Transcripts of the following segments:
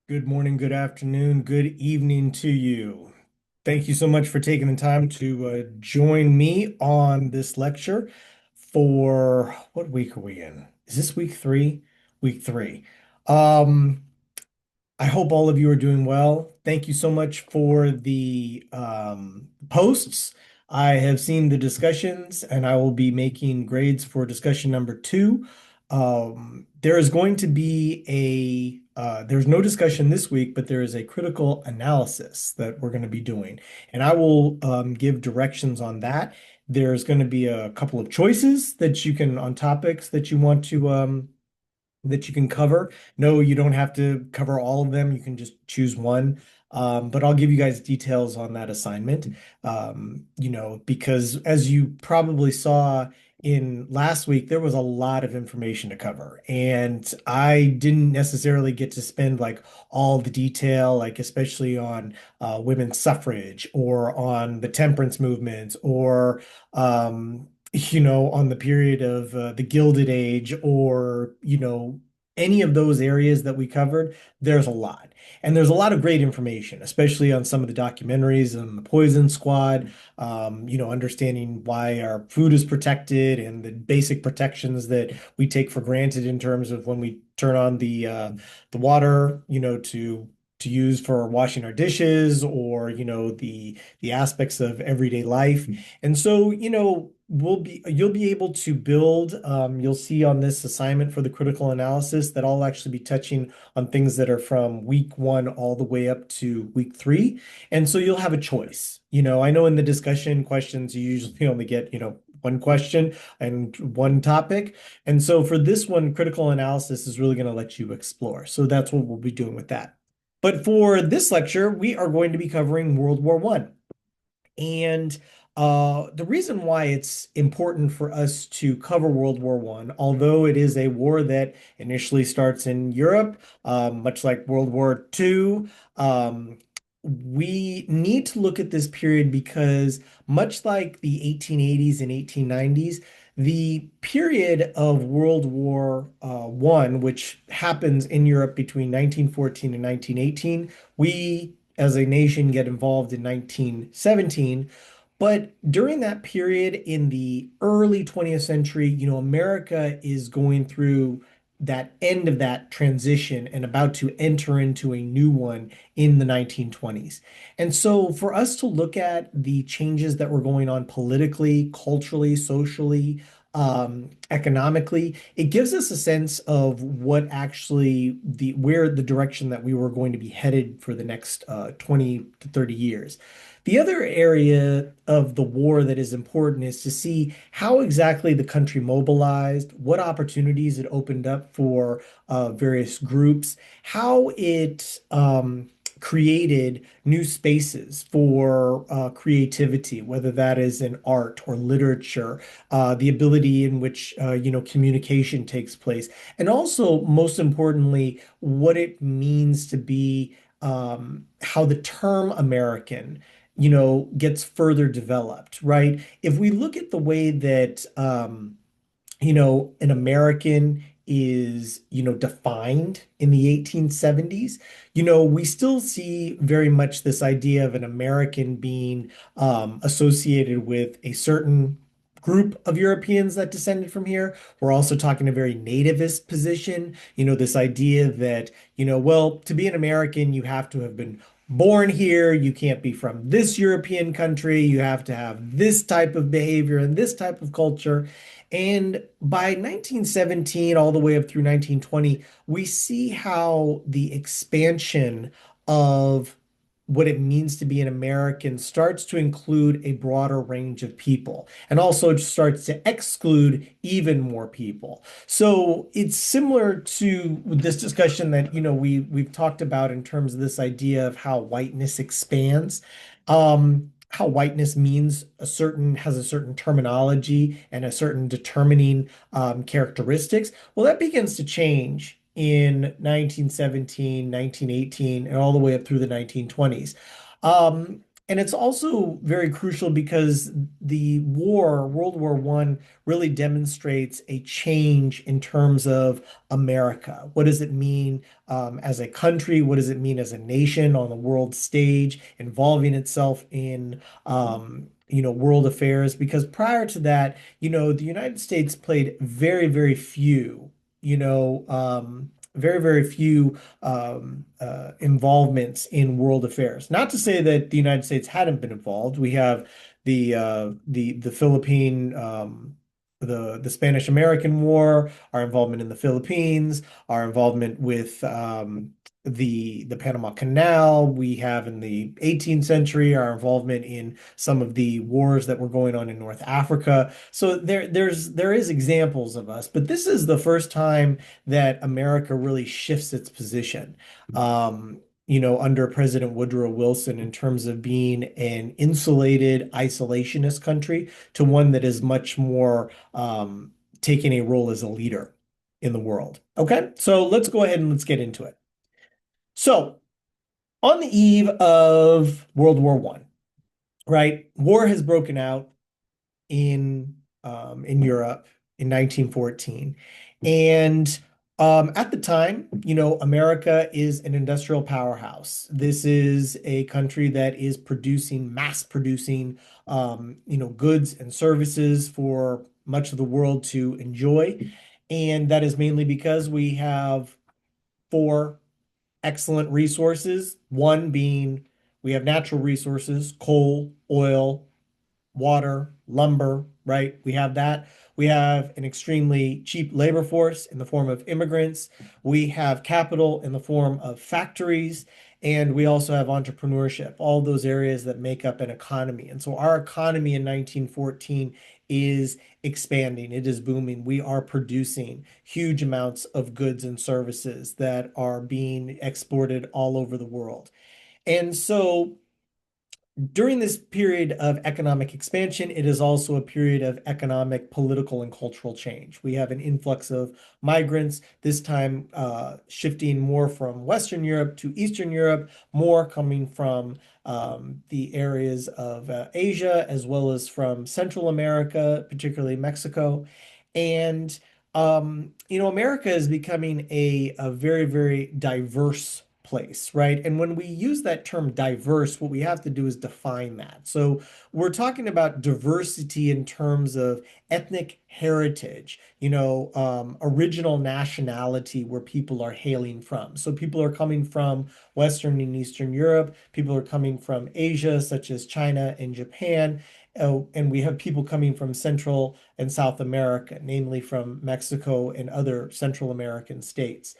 Good morning, good afternoon, good evening to you. Thank you so much for taking the time to join me on this lecture for what week are we in? Is this week three? Week three. Um, I hope all of you are doing well. Thank you so much for the posts. I have seen the discussions and I will be making grades for discussion number two. There is going to be there's no discussion this week, but there is a critical analysis that we're going to be doing. And I will give directions on that. There's going to be a couple of choices that you can on topics that you want to that you can cover. No, you don't have to cover all of them. You can just choose one. But I'll give you guys details on that assignment. Because as you probably saw in last week, there was a lot of information to cover. And I didn't necessarily get to spend like all the detail, like especially on women's suffrage or on the temperance movements or on the period of the Gilded Age or, any of those areas that we covered, there's a lot. And there's a lot of great information, especially on some of the documentaries on the Poison Squad, understanding why our food is protected and the basic protections that we take for granted in terms of when we turn on the water, to use for washing our dishes or, the aspects of everyday life. And so, you'll be able to build, you'll see on this assignment for the critical analysis that I'll actually be touching on things that are from week one all the way up to week three. And so you'll have a choice. I know in the discussion questions, you usually only get, one question and one topic. And so for this one, critical analysis is really going to let you explore. So that's what we'll be doing with that. But for this lecture, we are going to be covering World War One. And the reason why it's important for us to cover World War One, although it is a war that initially starts in Europe, much like World War Two, we need to look at this period because much like the 1880s and 1890s, the period of World War One, which happens in Europe between 1914 and 1918, we as a nation get involved in 1917. But during that period in the early 20th century, America is going through that end of that transition and about to enter into a new one in the 1920s. And so for us to look at the changes that were going on politically, culturally, socially, economically, it gives us a sense of what actually where the direction that we were going to be headed for the next 20 to 30 years. The other area of the war that is important is to see how exactly the country mobilized, what opportunities it opened up for various groups, how it created new spaces for creativity, whether that is in art or literature, the ability in which communication takes place, and also most importantly, what it means to be how the term American gets further developed, right? If we look at the way that an American is, defined in the 1870s, we still see very much this idea of an American being associated with a certain group of Europeans that descended from here. We're also talking a very nativist position, this idea that, well, to be an American, you have to have been born here. You can't be from this European country. You have to have this type of behavior and this type of culture. And by 1917, all the way up through 1920, we see how the expansion of what it means to be an American starts to include a broader range of people and also starts to exclude even more people. So it's similar to this discussion that, we've talked about in terms of this idea of how whiteness expands. How whiteness means has a certain terminology and a certain determining characteristics. Well, that begins to change in 1917, 1918, and all the way up through the 1920s. And it's also very crucial because the war, World War I, really demonstrates a change in terms of America. What does it mean as a country? What does it mean as a nation on the world stage, involving itself in world affairs? Because prior to that, the United States played very, very few, very, very few involvements in world affairs. Not to say that the United States hadn't been involved. We have the Philippine the Spanish American War, our involvement in the Philippines, our involvement with the Panama Canal. We have in the 18th century our involvement in some of the wars that were going on in North Africa. So there is examples of us, but this is the first time that America really shifts its position. Under President Woodrow Wilson in terms of being an insulated, isolationist country to one that is much more taking a role as a leader in the world. Okay, so let's go ahead and let's get into it. So, on the eve of World War One, right, war has broken out in Europe in 1914. And at the time, America is an industrial powerhouse. This is a country that is producing, mass producing, goods and services for much of the world to enjoy. And that is mainly because we have four excellent resources. One being we have natural resources, coal, oil, water, lumber, right? We have that. We have an extremely cheap labor force in the form of immigrants. We have capital in the form of factories. And we also have entrepreneurship, all those areas that make up an economy. And so our economy in 1914 is expanding, it is booming. We are producing huge amounts of goods and services that are being exported all over the world. And so during this period of economic expansion, it is also a period of economic, political, and cultural change. We have an influx of migrants, this time shifting more from Western Europe to Eastern Europe, more coming from the areas of Asia, as well as from Central America, particularly Mexico. And, America is becoming a very, very diverse place, right? And when we use that term diverse, what we have to do is define that. So we're talking about diversity in terms of ethnic heritage, original nationality where people are hailing from. So people are coming from Western and Eastern Europe, people are coming from Asia, such as China and Japan. Oh, and we have people coming from Central and South America, namely from Mexico and other Central American states.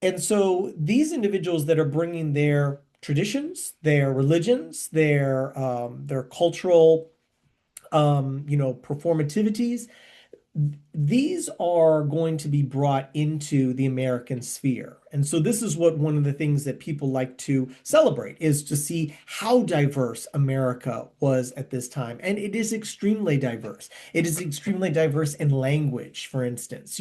And so these individuals that are bringing their traditions, their religions, their cultural, performativities, these are going to be brought into the American sphere. And so this is what one of the things that people like to celebrate is to see how diverse America was at this time. And it is extremely diverse. It is extremely diverse in language, for instance.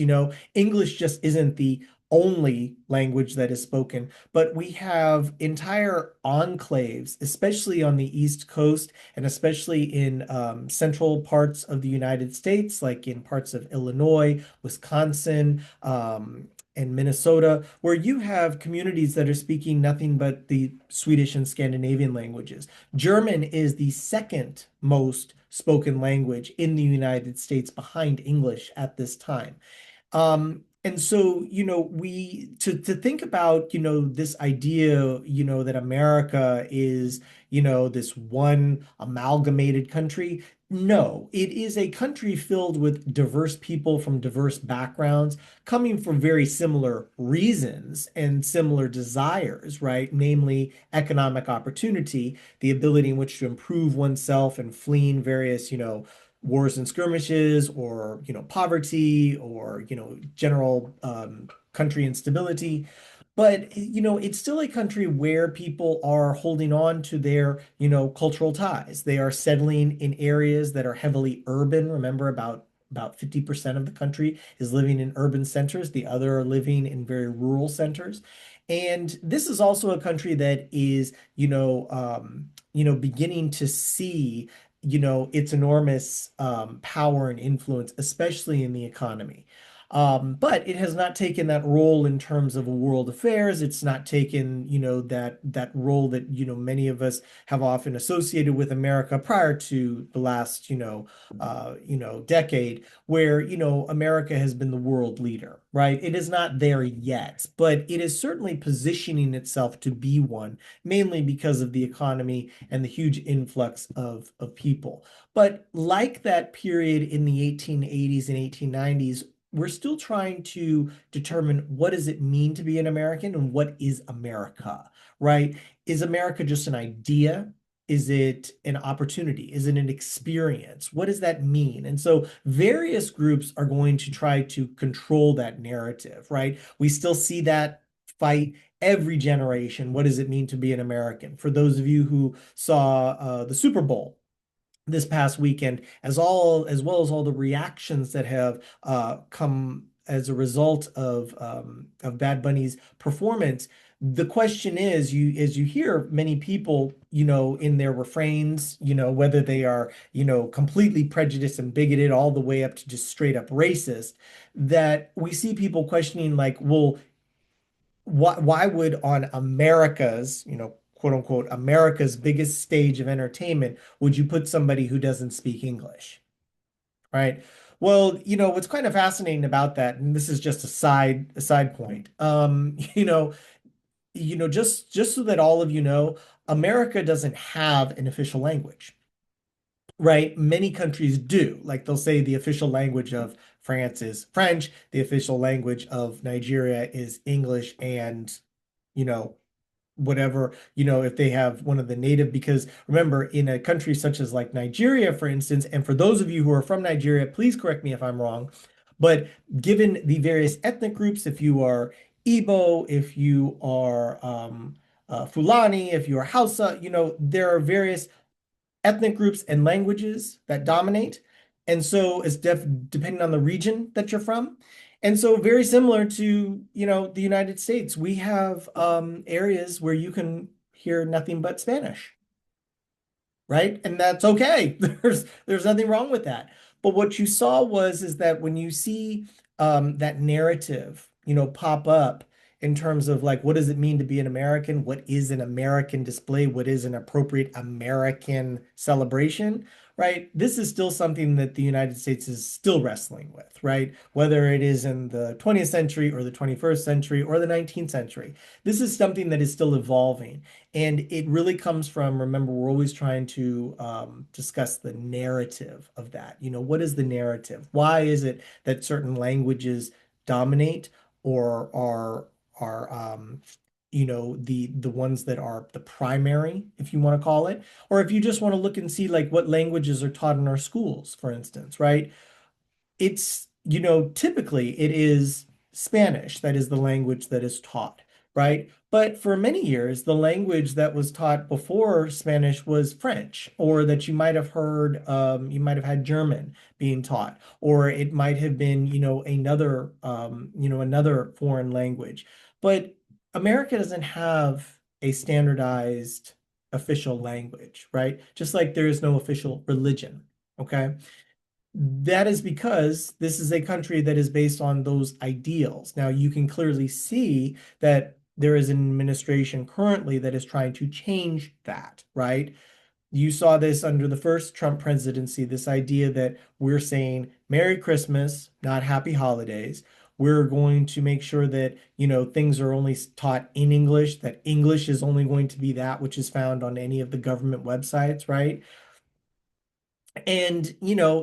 English just isn't the only language that is spoken, but we have entire enclaves, especially on the East Coast and especially in central parts of the United States, like in parts of Illinois, Wisconsin, and Minnesota, where you have communities that are speaking nothing but the Swedish and Scandinavian languages. German is the second most spoken language in the United States behind English at this time. And so, we to think about, this idea, that America is, this one amalgamated country. No, it is a country filled with diverse people from diverse backgrounds, coming for very similar reasons and similar desires, right? Namely, economic opportunity, the ability in which to improve oneself and fleeing various, wars and skirmishes or poverty or general country instability. But it's still a country where people are holding on to their cultural ties. They are settling in areas that are heavily urban. Remember, about 50% of the country is living in urban centers, the other are living in very rural centers. And this is also a country that is beginning to see, its enormous power and influence, especially in the economy. But it has not taken that role in terms of world affairs. It's not taken, that role that, many of us have often associated with America prior to the last, decade, where, America has been the world leader, right? It is not there yet, but it is certainly positioning itself to be one, mainly because of the economy and the huge influx of people. But like that period in the 1880s and 1890s, we're still trying to determine what does it mean to be an American and what is America, right? Is America just an idea? Is it an opportunity? Is it an experience? What does that mean? And so various groups are going to try to control that narrative, right? We still see that fight every generation. What does it mean to be an American? For those of you who saw the Super Bowl this past weekend, as well as all the reactions that have come as a result of Bad Bunny's performance. The question is, as you hear many people, in their refrains, whether they are, completely prejudiced and bigoted all the way up to just straight up racist, that we see people questioning like, well, why would on America's, quote unquote, America's biggest stage of entertainment, would you put somebody who doesn't speak English, right? Well, what's kind of fascinating about that, and this is just a side point, just so that all of you know, America doesn't have an official language, right? Many countries do. Like they'll say the official language of France is French, the official language of Nigeria is English, and you know, whatever, if they have one of the native, because remember, in a country such as like Nigeria, for instance, and for those of you who are from Nigeria, please correct me if I'm wrong, but given the various ethnic groups, if you are Igbo, if you are Fulani, if you are Hausa, there are various ethnic groups and languages that dominate. And so it's depending on the region that you're from. And so very similar to, the United States, we have areas where you can hear nothing but Spanish, right? And that's okay. There's nothing wrong with that. But what you saw is that when you see that narrative, pop up in terms of like what does it mean to be an American? What is an American display? What is an appropriate American celebration? Right? This is still something that the United States is still wrestling with, right? Whether it is in the 20th century or the 21st century or the 19th century. This is something that is still evolving. And it really comes from, remember, we're always trying to discuss the narrative of that. What is the narrative? Why is it that certain languages dominate or are the ones that are the primary, if you want to call it, or if you just want to look and see like what languages are taught in our schools, for instance, right? It's, typically it is Spanish that is the language that is taught, right? But for many years, the language that was taught before Spanish was French, or that you might have heard, you might have had German being taught, or it might have been, another foreign language. But America doesn't have a standardized official language, right? Just like there is no official religion, okay? That is because this is a country that is based on those ideals. Now, you can clearly see that there is an administration currently that is trying to change that, right? You saw this under the first Trump presidency, this idea that we're saying Merry Christmas, not Happy Holidays. We're going to make sure that, things are only taught in English, that English is only going to be that which is found on any of the government websites, right? And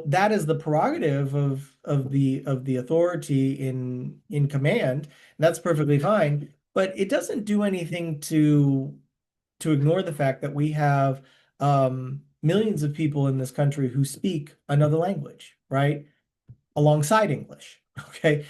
that is the prerogative of the authority in command. That's perfectly fine, but it doesn't do anything to ignore the fact that we have millions of people in this country who speak another language, right? Alongside English. Okay.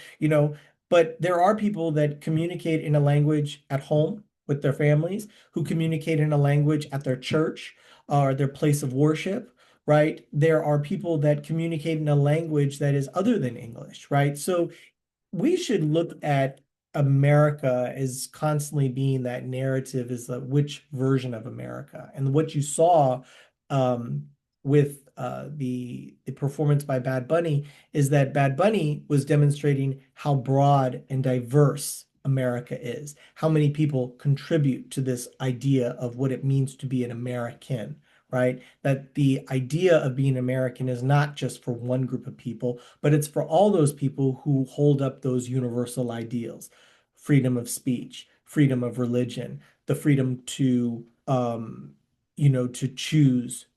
But there are people that communicate in a language at home with their families, who communicate in a language at their church or their place of worship, right? There are people that communicate in a language that is other than English, right? So we should look at America is constantly being that narrative is that which version of America. And what you saw with the performance by Bad Bunny is that Bad Bunny was demonstrating how broad and diverse America is, how many people contribute to this idea of what it means to be an American, right? That the idea of being American is not just for one group of people, but it's for all those people who hold up those universal ideals: freedom of speech, freedom of religion, the freedom to, to choose,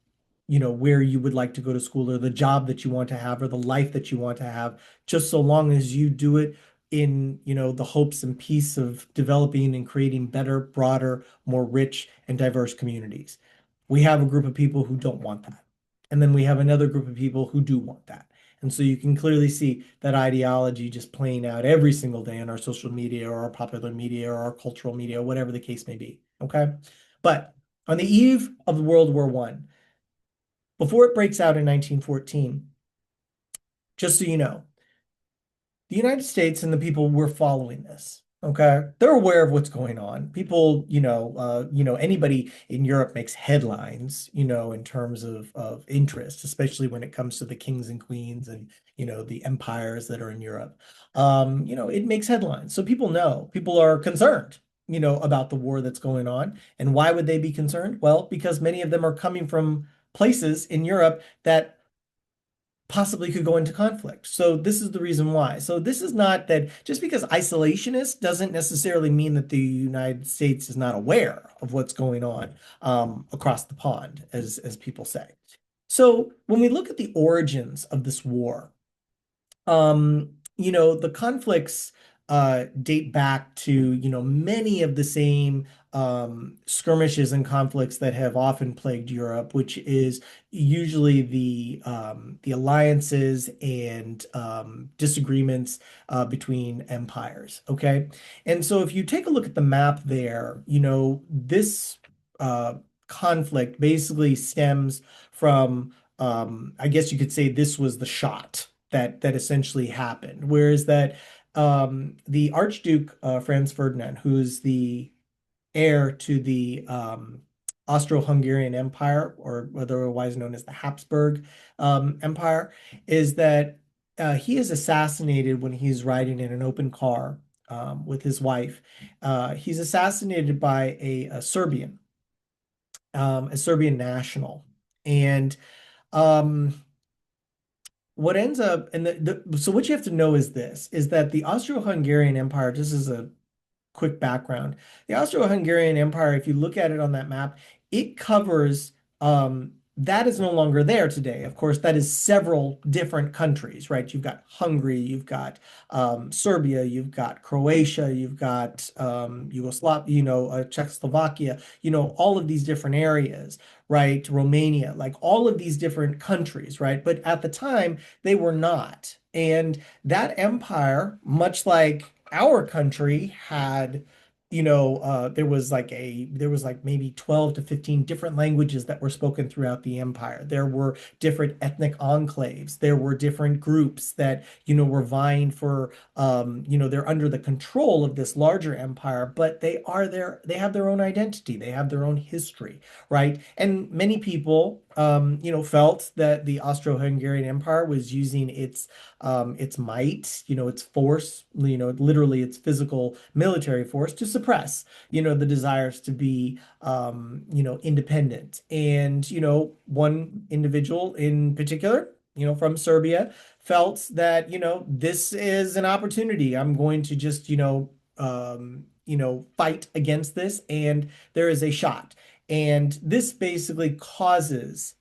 where you would like to go to school or the job that you want to have or the life that you want to have, just so long as you do it in, the hopes and peace of developing and creating better, broader, more rich and diverse communities. We have a group of people who don't want that. And then we have another group of people who do want that. And so you can clearly see that ideology just playing out every single day on our social media or our popular media or our cultural media, whatever the case may be. Okay. But on the eve of World War One, before it breaks out in 1914, just so you know, the United States and the people were following this. Okay, they're aware of what's going on. People, anybody in Europe makes headlines, in terms of interest, especially when it comes to the kings and queens and the empires that are in Europe. It makes headlines, so people know. People are concerned, about the war that's going on, and why would they be concerned? Well, because many of them are coming from places in Europe that possibly could go into conflict. So this is the reason why. So this is not that just because isolationist doesn't necessarily mean that the United States is not aware of what's going on across the pond, as people say. So when we look at the origins of this war, the conflicts date back to, many of the same skirmishes and conflicts that have often plagued Europe, which is usually the alliances and disagreements between empires. Okay. And so if you take a look at the map there, this uh, conflict basically stems from, I guess you could say this was the shot that essentially happened. Whereas that the Archduke Franz Ferdinand, who's the heir to the Austro-Hungarian Empire, or otherwise known as the Habsburg Empire, is that he is assassinated when he's riding in an open car with his wife. He's assassinated by a Serbian national, and um, what ends up and so what you have to know is this is that the Austro-Hungarian Empire, just as a quick background, the Austro-Hungarian Empire, if you look at it on that map, it covers that is no longer there today. Of course, that is several different countries, right? You've got Hungary, you've got Serbia, you've got Croatia, you've got Yugoslavia, Czechoslovakia, all of these different areas, right? Romania, like all of these different countries, right? But at the time, they were not. And that empire, much like our country had, there was like maybe 12 to 15 different languages that were spoken throughout the empire. There were different ethnic enclaves. There were different groups that, were vying for, they're under the control of this larger empire, but they have their own identity. They have their own history, right? And many people, felt that the Austro-Hungarian Empire was using its might, its force, literally its physical military force to suppress, the desires to be, independent. And, one individual in particular, from Serbia felt that, this is an opportunity. I'm going to just, fight against this, and there is a shot. And this basically causes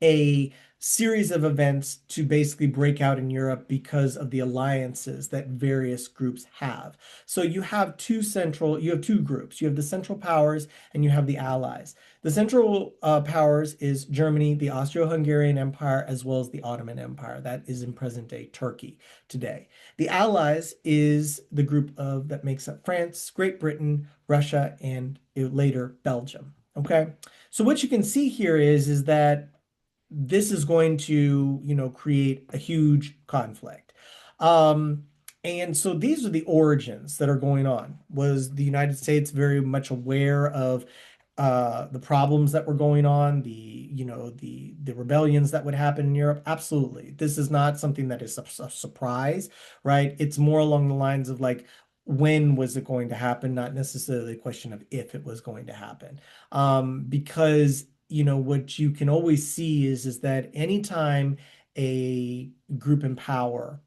a series of events to basically break out in Europe because of the alliances that various groups have. So you have two groups. You have the Central Powers and you have the Allies. The Central Powers is Germany, the Austro-Hungarian Empire, as well as the Ottoman Empire. That is in present day Turkey today. The Allies is the group that makes up France, Great Britain, Russia, and later Belgium. Okay. So what you can see here is that this is going to, create a huge conflict. Um, And so these are the origins that are going on. Was the United States very much aware of the problems that were going on, the rebellions that would happen in Europe? Absolutely. This is not something that is a surprise, right? It's more along the lines of like, when was it going to happen, not necessarily a question of if it was going to happen. Because what you can always see is that anytime a group in power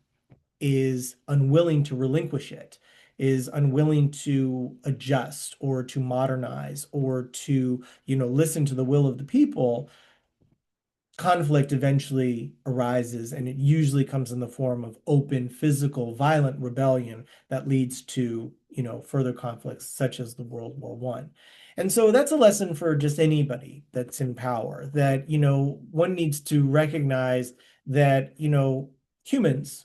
is unwilling to relinquish it, is unwilling to adjust or to modernize or to, listen to the will of the people, conflict eventually arises, and it usually comes in the form of open, physical, violent rebellion that leads to, further conflicts such as the World War One. And so that's a lesson for just anybody that's in power, that, one needs to recognize that, humans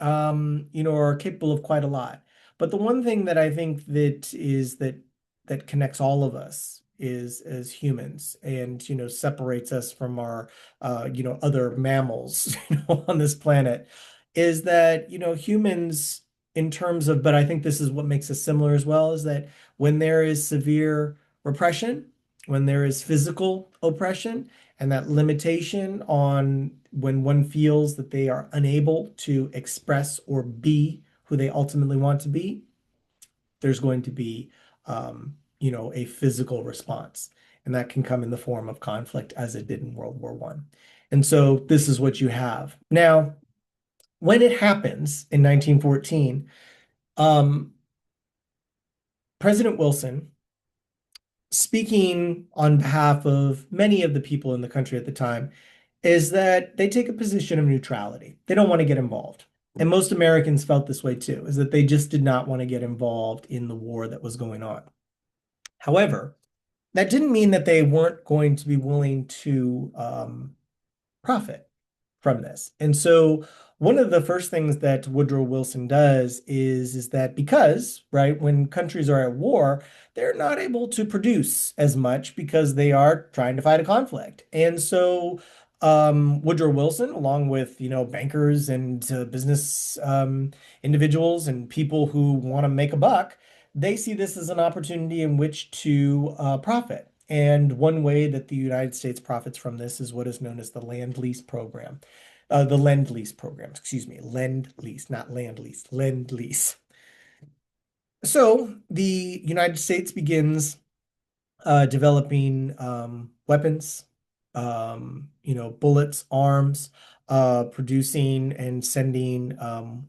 are capable of quite a lot. But the one thing that I think that connects all of us is as humans, and separates us from our other mammals on this planet, is that humans, in terms of, but I think this is what makes us similar as well, is that when there is severe repression, when there is physical oppression, and that limitation on when one feels that they are unable to express or be who they ultimately want to be, there's going to be, a physical response. And that can come in the form of conflict, as it did in World War One. And so this is what you have. Now, when it happens in 1914, um, President Wilson, speaking on behalf of many of the people in the country at the time, is that they take a position of neutrality. They don't want to get involved. And most Americans felt this way too, is that they just did not want to get involved in the war that was going on. However, that didn't mean that they weren't going to be willing to profit from this. And so one of the first things that Woodrow Wilson does is that, because, right, when countries are at war, they're not able to produce as much because they are trying to fight a conflict. And so Woodrow Wilson, along with, bankers and business individuals and people who want to make a buck, they see this as an opportunity in which to profit. And one way that the United States profits from this is what is known as the Land-Lease Program. The Lend-Lease Program, excuse me, Lend-Lease, not Land-Lease, Lend-Lease. So the United States begins developing weapons, bullets, arms, producing and sending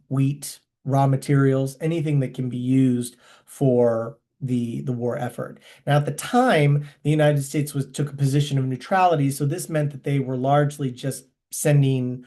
wheat, raw materials, anything that can be used for the war effort. Now, at the time, the United States took a position of neutrality, so this meant that they were largely just sending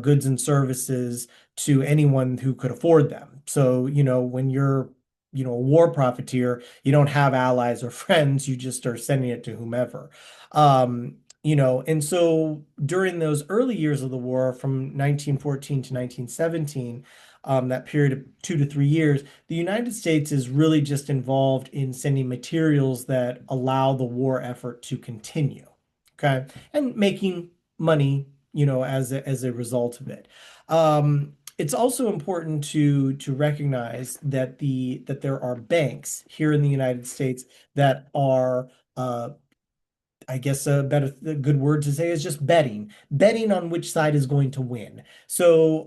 goods and services to anyone who could afford them. So, when you're a war profiteer, you don't have allies or friends, you just are sending it to whomever. And so during those early years of the war, from 1914 to 1917, that period of 2 to 3 years, the United States is really just involved in sending materials that allow the war effort to continue, okay, and making money, as a result of it. It's also important to recognize that there are banks here in the United States that are, I guess a good word to say is just betting on which side is going to win. So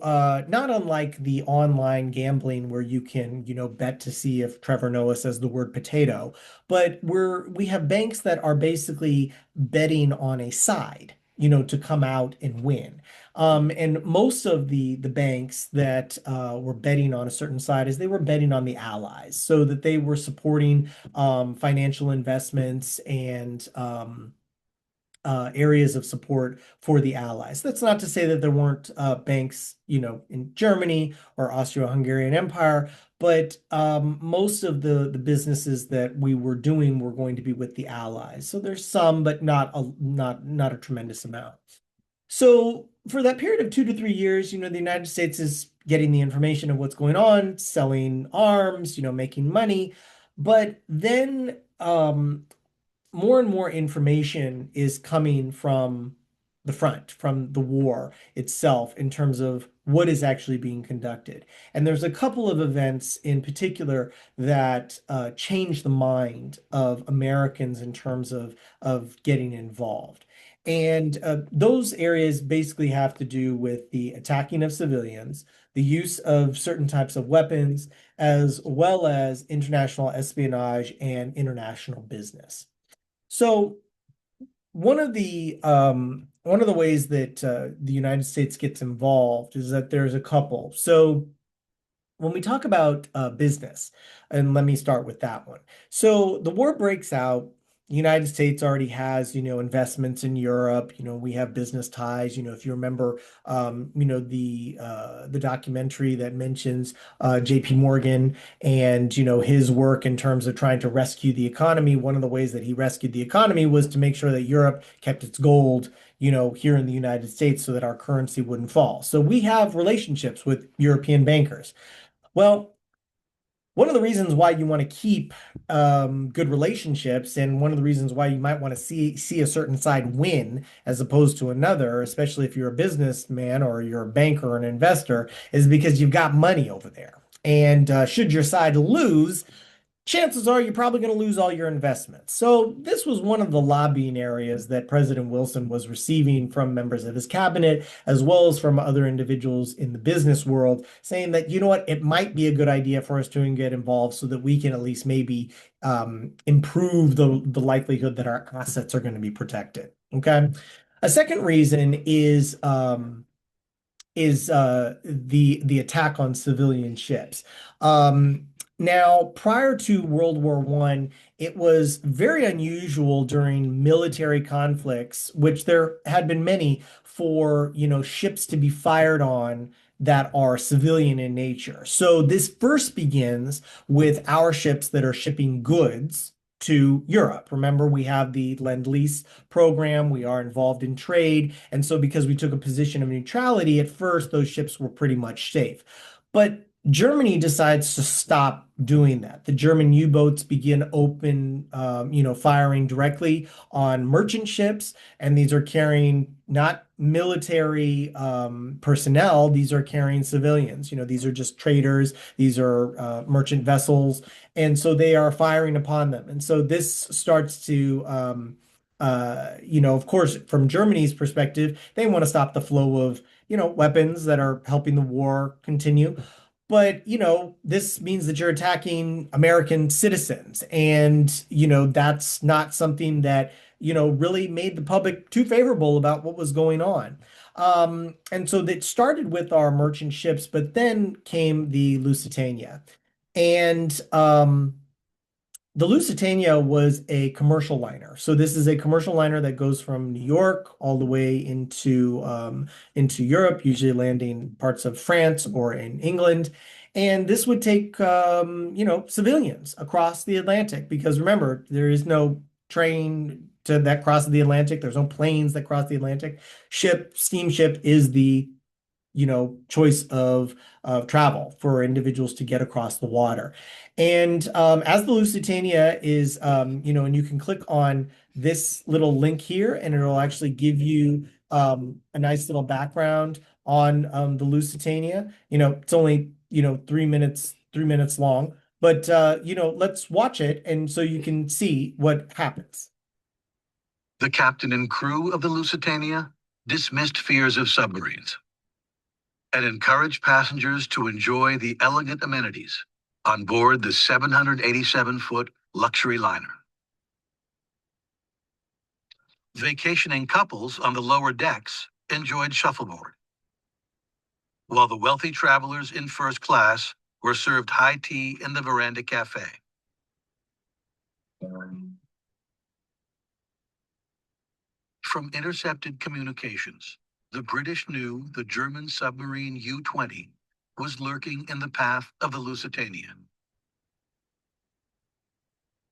not unlike the online gambling where you can, bet to see if Trevor Noah says the word potato, but we have banks that are basically betting on a side, to come out and win. And most of the banks that were betting on a certain side, is they were betting on the Allies, so that they were supporting financial investments and areas of support for the Allies. That's not to say that there weren't banks, in Germany or Austro-Hungarian Empire, but most of the businesses that we were doing were going to be with the Allies. So there's some, but not a tremendous amount. So for that period of 2 to 3 years, the United States is getting the information of what's going on, selling arms, making money. But then more and more information is coming from the front, from the war itself, in terms of what is actually being conducted. And there's a couple of events in particular that changed the mind of Americans in terms of getting involved. And those areas basically have to do with the attacking of civilians, the use of certain types of weapons, as well as international espionage and international business. So one of the ways that the United States gets involved is that there's a couple. So when we talk about business, and let me start with that one. So the war breaks out. The United States already has, investments in Europe. We have business ties. If you remember, the documentary that mentions J.P. Morgan and his work in terms of trying to rescue the economy. One of the ways that he rescued the economy was to make sure that Europe kept its gold, here in the United States, so that our currency wouldn't fall. So we have relationships with European bankers. Well, one of the reasons why you want to keep good relationships, and one of the reasons why you might want to see a certain side win as opposed to another, especially if you're a businessman or you're a banker or an investor, is because you've got money over there. And should your side lose, chances are you're probably going to lose all your investments. So this was one of the lobbying areas that President Wilson was receiving from members of his cabinet, as well as from other individuals in the business world, saying that, you know what, it might be a good idea for us to get involved so that we can at least maybe improve the likelihood that our assets are going to be protected. Okay. A second reason is the attack on civilian ships. Now, prior to World War I, it was very unusual during military conflicts, which there had been many, for ships to be fired on that are civilian in nature. So this first begins with our ships that are shipping goods to Europe. Remember, we have the Lend-Lease program. We are involved in trade. And so because we took a position of neutrality, at first those ships were pretty much safe. But Germany decides to stop doing that. The German U-boats begin firing directly on merchant ships, and these are carrying not military personnel. These are carrying civilians. These are just traders. These are merchant vessels, and so they are firing upon them. And so this starts to of course, from Germany's perspective, they want to stop the flow of, weapons that are helping the war continue. But, this means that you're attacking American citizens. And, that's not something that, really made the public too favorable about what was going on. And so it started with our merchant ships, but then came the Lusitania. And the Lusitania was a commercial liner. So this is a commercial liner that goes from New York all the way into Europe, usually landing parts of France or in England. And this would take civilians across the Atlantic, because remember, there is no train that crosses the Atlantic. There's no planes that cross the Atlantic. Steamship is the choice of travel for individuals to get across the water. And as the Lusitania is, and you can click on this little link here, and it'll actually give you a nice little background on the Lusitania. It's only 3 minutes long, but let's watch it, and so you can see what happens. The captain and crew of the Lusitania dismissed fears of submarines and encouraged passengers to enjoy the elegant amenities on board the 787-foot luxury liner. Vacationing couples on the lower decks enjoyed shuffleboard, while the wealthy travelers in first class were served high tea in the Veranda Cafe. From intercepted communications, the British knew the German submarine U-20 was lurking in the path of the Lusitania.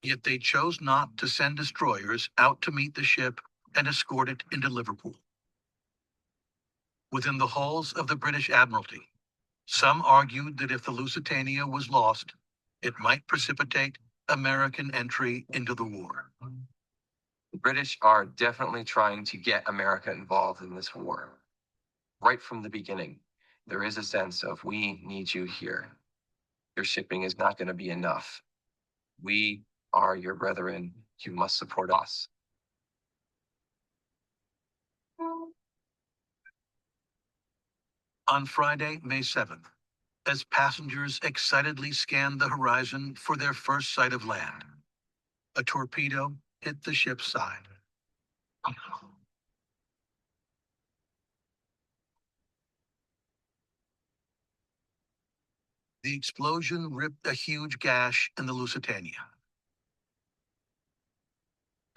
Yet they chose not to send destroyers out to meet the ship and escort it into Liverpool. Within the halls of the British Admiralty, some argued that if the Lusitania was lost, it might precipitate American entry into the war. The British are definitely trying to get America involved in this war right from the beginning. There is a sense of we need you here. Your shipping is not going to be enough. We are your brethren. You must support us. On Friday, May 7th, as passengers excitedly scanned the horizon for their first sight of land, a torpedo hit the ship's side. The explosion ripped a huge gash in the Lusitania.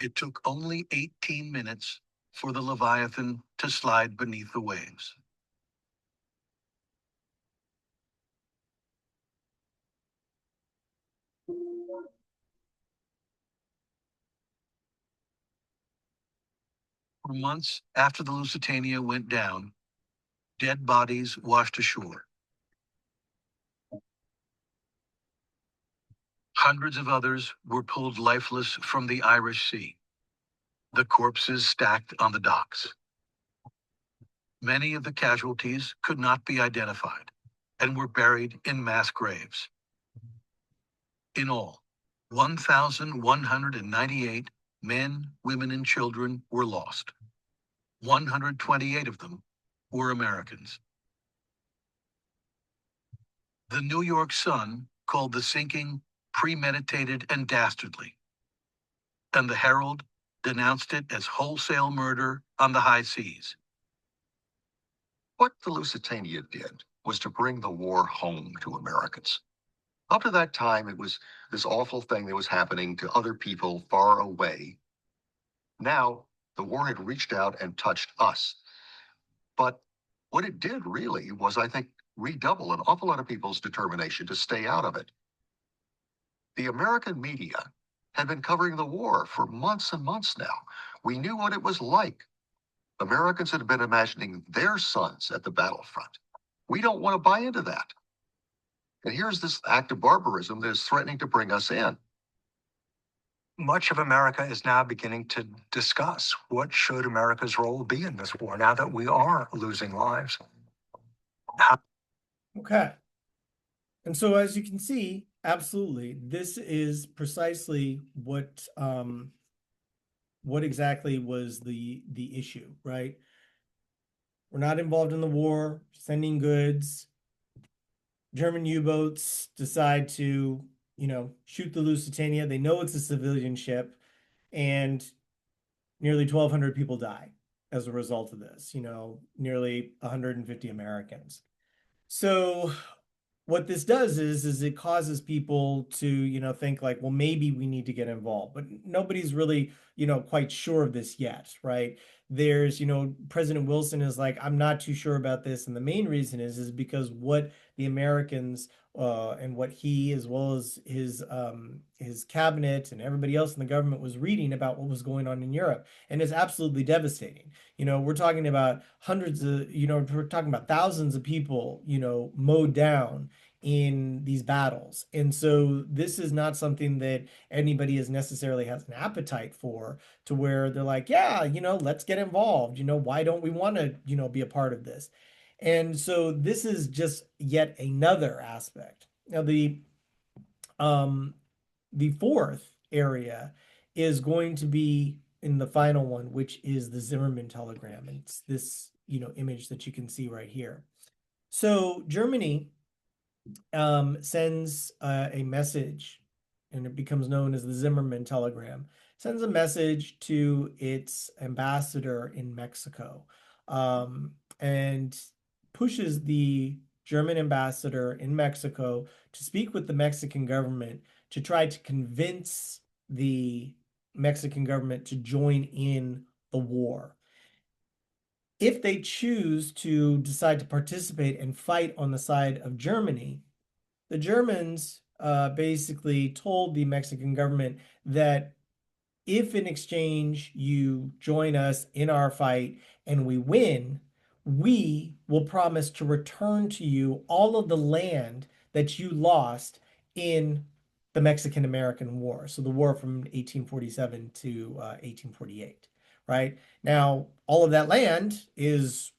It took only 18 minutes for the Leviathan to slide beneath the waves. For months after the Lusitania went down, dead bodies washed ashore. Hundreds of others were pulled lifeless from the Irish Sea, the corpses stacked on the docks. Many of the casualties could not be identified and were buried in mass graves. In all, 1,198 men, women, and children were lost. 128 of them were Americans. The New York Sun called the sinking premeditated and dastardly, and the Herald denounced it as wholesale murder on the high seas. What the Lusitania did was to bring the war home to Americans. Up to that time, it was this awful thing that was happening to other people far away. Now, the war had reached out and touched us. But what it did really was, I think, redouble an awful lot of people's determination to stay out of it. The American media had been covering the war for months and months now. We knew what it was like. Americans had been imagining their sons at the battlefront. We don't want to buy into that. And here's this act of barbarism that is threatening to bring us in. Much of America is now beginning to discuss what should America's role be in this war now that we are losing lives. Okay. And so as you can see, absolutely, this is precisely what exactly was the issue, right? We're not involved in the war, sending goods. German U-boats decide to, shoot the Lusitania. They know it's a civilian ship, and nearly 1,200 people die as a result of this, nearly 150 Americans. So what this does is it causes people to, think like, well, maybe we need to get involved, but nobody's really, quite sure of this yet, right? There's, President Wilson is like, I'm not too sure about this. And the main reason is because what the Americans and what he, as well as his cabinet and everybody else in the government was reading about what was going on in Europe. And it's absolutely devastating. We're talking about hundreds of, we're talking about thousands of people, mowed down in these battles. And so this is not something that anybody is necessarily has an appetite for, to where they're like, yeah, let's get involved. Why don't we want to, be a part of this? And so this is just yet another aspect. Now the fourth area is going to be in the final one, which is the Zimmermann telegram. And it's this, image that you can see right here. So Germany sends a message, and it becomes known as the Zimmermann telegram, sends a message to its ambassador in Mexico, and pushes the German ambassador in Mexico to speak with the Mexican government to try to convince the Mexican government to join in the war. If they choose to decide to participate and fight on the side of Germany, the Germans basically told the Mexican government that if in exchange you join us in our fight and we win, we will promise to return to you all of the land that you lost in the Mexican-American War. So the war from 1847 to 1848, right? Now, all of that land is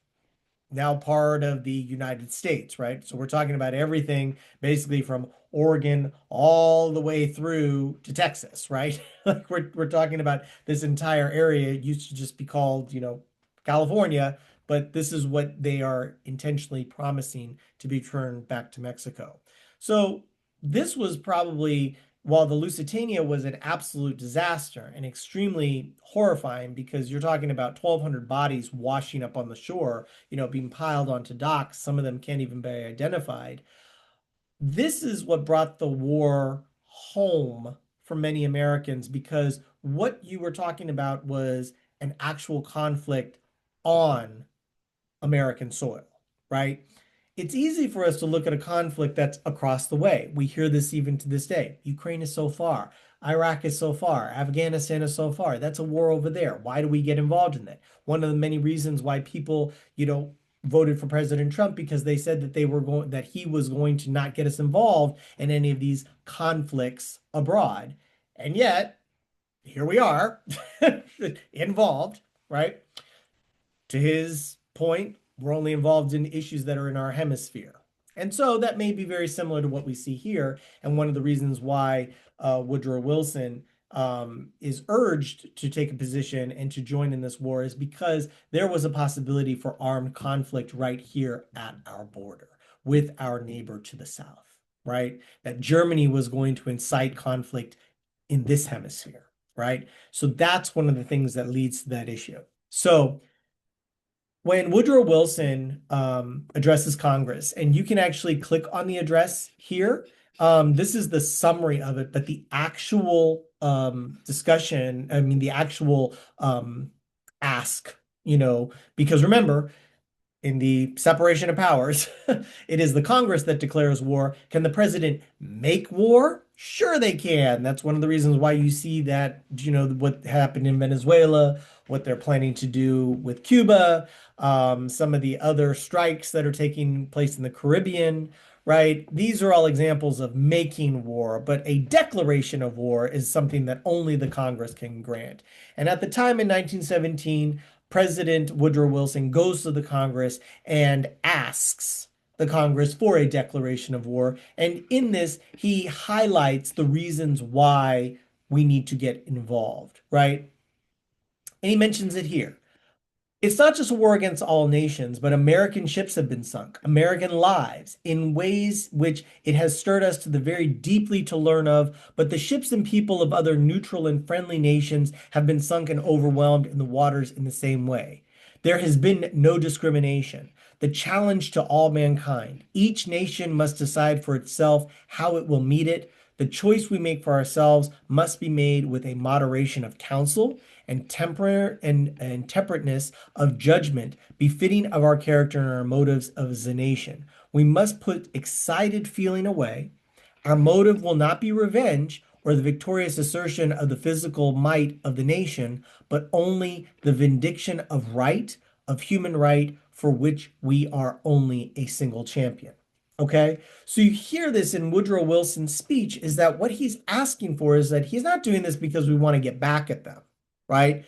now part of the United States, right? So we're talking about everything basically from Oregon all the way through to Texas, right? Like we're talking about this entire area. It used to just be called, California, but this is what they are intentionally promising to be turned back to Mexico. So this was probably, while the Lusitania was an absolute disaster and extremely horrifying because you're talking about 1,200 bodies washing up on the shore, being piled onto docks. Some of them can't even be identified. This is what brought the war home for many Americans because what you were talking about was an actual conflict on American soil, right? It's easy for us to look at a conflict that's across the way. We hear this even to this day. Ukraine is so far. Iraq is so far. Afghanistan is so far. That's a war over there. Why do we get involved in that? One of the many reasons why people, voted for President Trump because they said that he was going to not get us involved in any of these conflicts abroad. And yet, here we are involved, right? To his point, we're only involved in issues that are in our hemisphere. And so that may be very similar to what we see here. And one of the reasons why Woodrow Wilson is urged to take a position and to join in this war is because there was a possibility for armed conflict right here at our border with our neighbor to the south, right? That Germany was going to incite conflict in this hemisphere, right? So that's one of the things that leads to that issue. So when Woodrow Wilson addresses Congress, and you can actually click on the address here. This is the summary of it, but the actual discussion, I mean, the actual ask, because remember, in the separation of powers, it is the Congress that declares war. Can the president make war? Sure, they can. That's one of the reasons why you see that, what happened in Venezuela, what they're planning to do with Cuba, some of the other strikes that are taking place in the Caribbean, right? These are all examples of making war, but a declaration of war is something that only the Congress can grant. And at the time in 1917, President Woodrow Wilson goes to the Congress and asks the Congress for a declaration of war. And in this, he highlights the reasons why we need to get involved, right? And he mentions it here. It's not just a war against all nations, but American ships have been sunk, American lives, in ways which it has stirred us to the very deeply to learn of. But the ships and people of other neutral and friendly nations have been sunk and overwhelmed in the waters in the same way. There has been no discrimination. The challenge to all mankind. Each nation must decide for itself how it will meet it. The choice we make for ourselves must be made with a moderation of counsel and temperateness of judgment befitting of our character and our motives as a nation. We must put excited feeling away. Our motive will not be revenge or the victorious assertion of the physical might of the nation, but only the vindication of right, of human right, for which we are only a single champion. Okay, so you hear this in Woodrow Wilson's speech is that what he's asking for is that he's not doing this because we want to get back at them, right?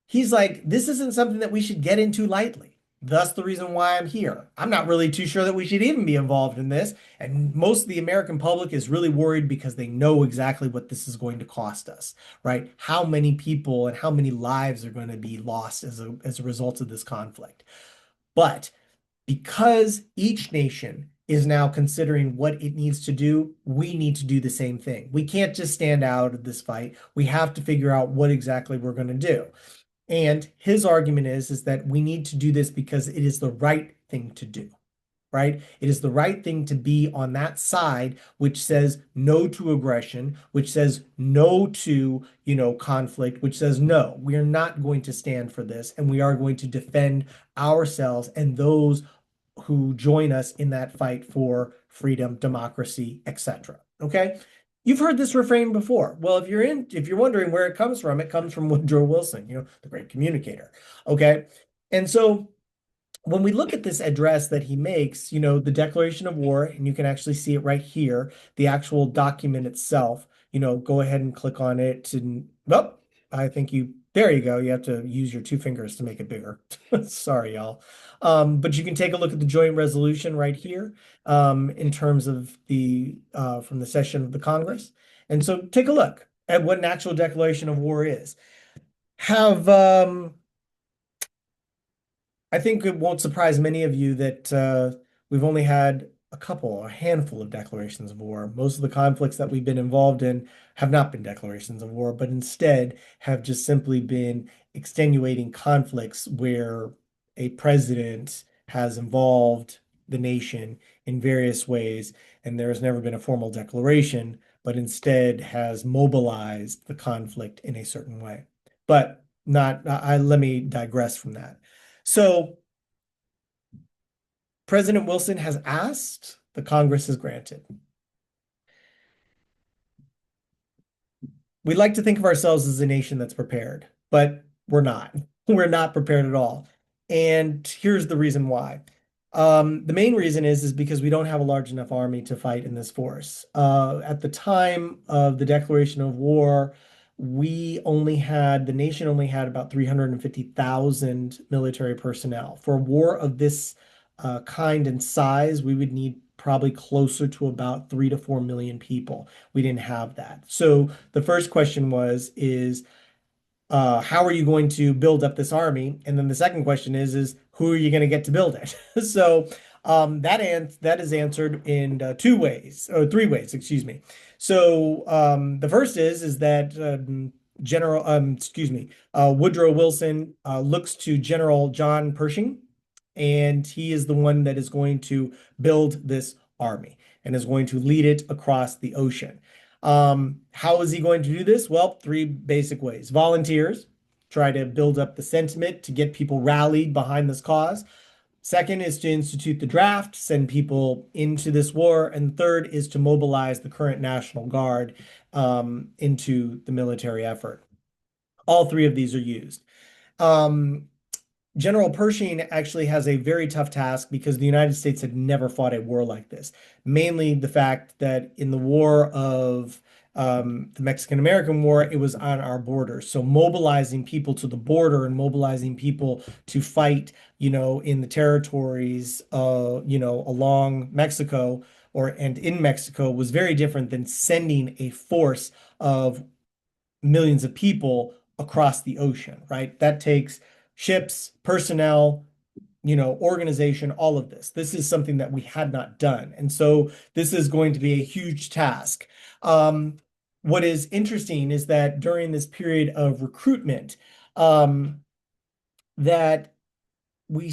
He's like, this isn't something that we should get into lightly. Thus, the reason why I'm here. I'm not really too sure that we should even be involved in this. And most of the American public is really worried because they know exactly what this is going to cost us, right? How many people and how many lives are going to be lost as a result of this conflict. But because each nation is now considering what it needs to do, we need to do the same thing. We can't just stand out of this fight. We have to figure out what exactly we're going to do. And his argument is that we need to do this because it is the right thing to do, right? It is the right thing to be on that side which says no to aggression, which says no to, conflict, which says no, we are not going to stand for this, and we are going to defend ourselves and those who join us in that fight for freedom, democracy, etc. Okay? You've heard this refrain before. Well, if you're wondering where it comes from Woodrow Wilson, the great communicator. Okay? And so when we look at this address that he makes, the declaration of war, and you can actually see it right here, the actual document itself, go ahead and click on it and, well, I think there you go. You have to use your two fingers to make it bigger. Sorry, y'all. But you can take a look at the joint resolution right here in terms of from the session of the Congress. And so take a look at what an actual declaration of war is. Have I think it won't surprise many of you that we've only had a handful of declarations of war. Most of the conflicts that we've been involved in have not been declarations of war, but instead have just simply been extenuating conflicts where a president has involved the nation in various ways, and there has never been a formal declaration, but instead has mobilized the conflict in a certain way. But not, let me digress from that. So President Wilson has asked, the Congress has granted. We like to think of ourselves as a nation that's prepared, but we're not. We're not prepared at all. And here's the reason why. The main reason is because we don't have a large enough army to fight in this force. At the time of the declaration of war, the nation only had about 350,000 military personnel. For a war of this kind and size, we would need probably closer to about 3 to 4 million people. We didn't have that. So the first question is how are you going to build up this army? And then the second question is who are you going to get to build it? So that is answered in two ways, or three ways, excuse me. So the first is that Woodrow Wilson looks to General John Pershing, and he is the one that is going to build this army and is going to lead it across the ocean. How is he going to do this? Well, three basic ways. Volunteers, try to build up the sentiment to get people rallied behind this cause. Second is to institute the draft, send people into this war. And third is to mobilize the current National Guard into the military effort. All three of these are used. General Pershing actually has a very tough task because the United States had never fought a war like this. Mainly the fact that in the war of the Mexican-American War, it was on our border. So mobilizing people to the border and mobilizing people to fight, in the territories, along Mexico and in Mexico was very different than sending a force of millions of people across the ocean, right? That takes ships, personnel, organization, all of this. This is something that we had not done. And so this is going to be a huge task. What is interesting is that during this period of recruitment, that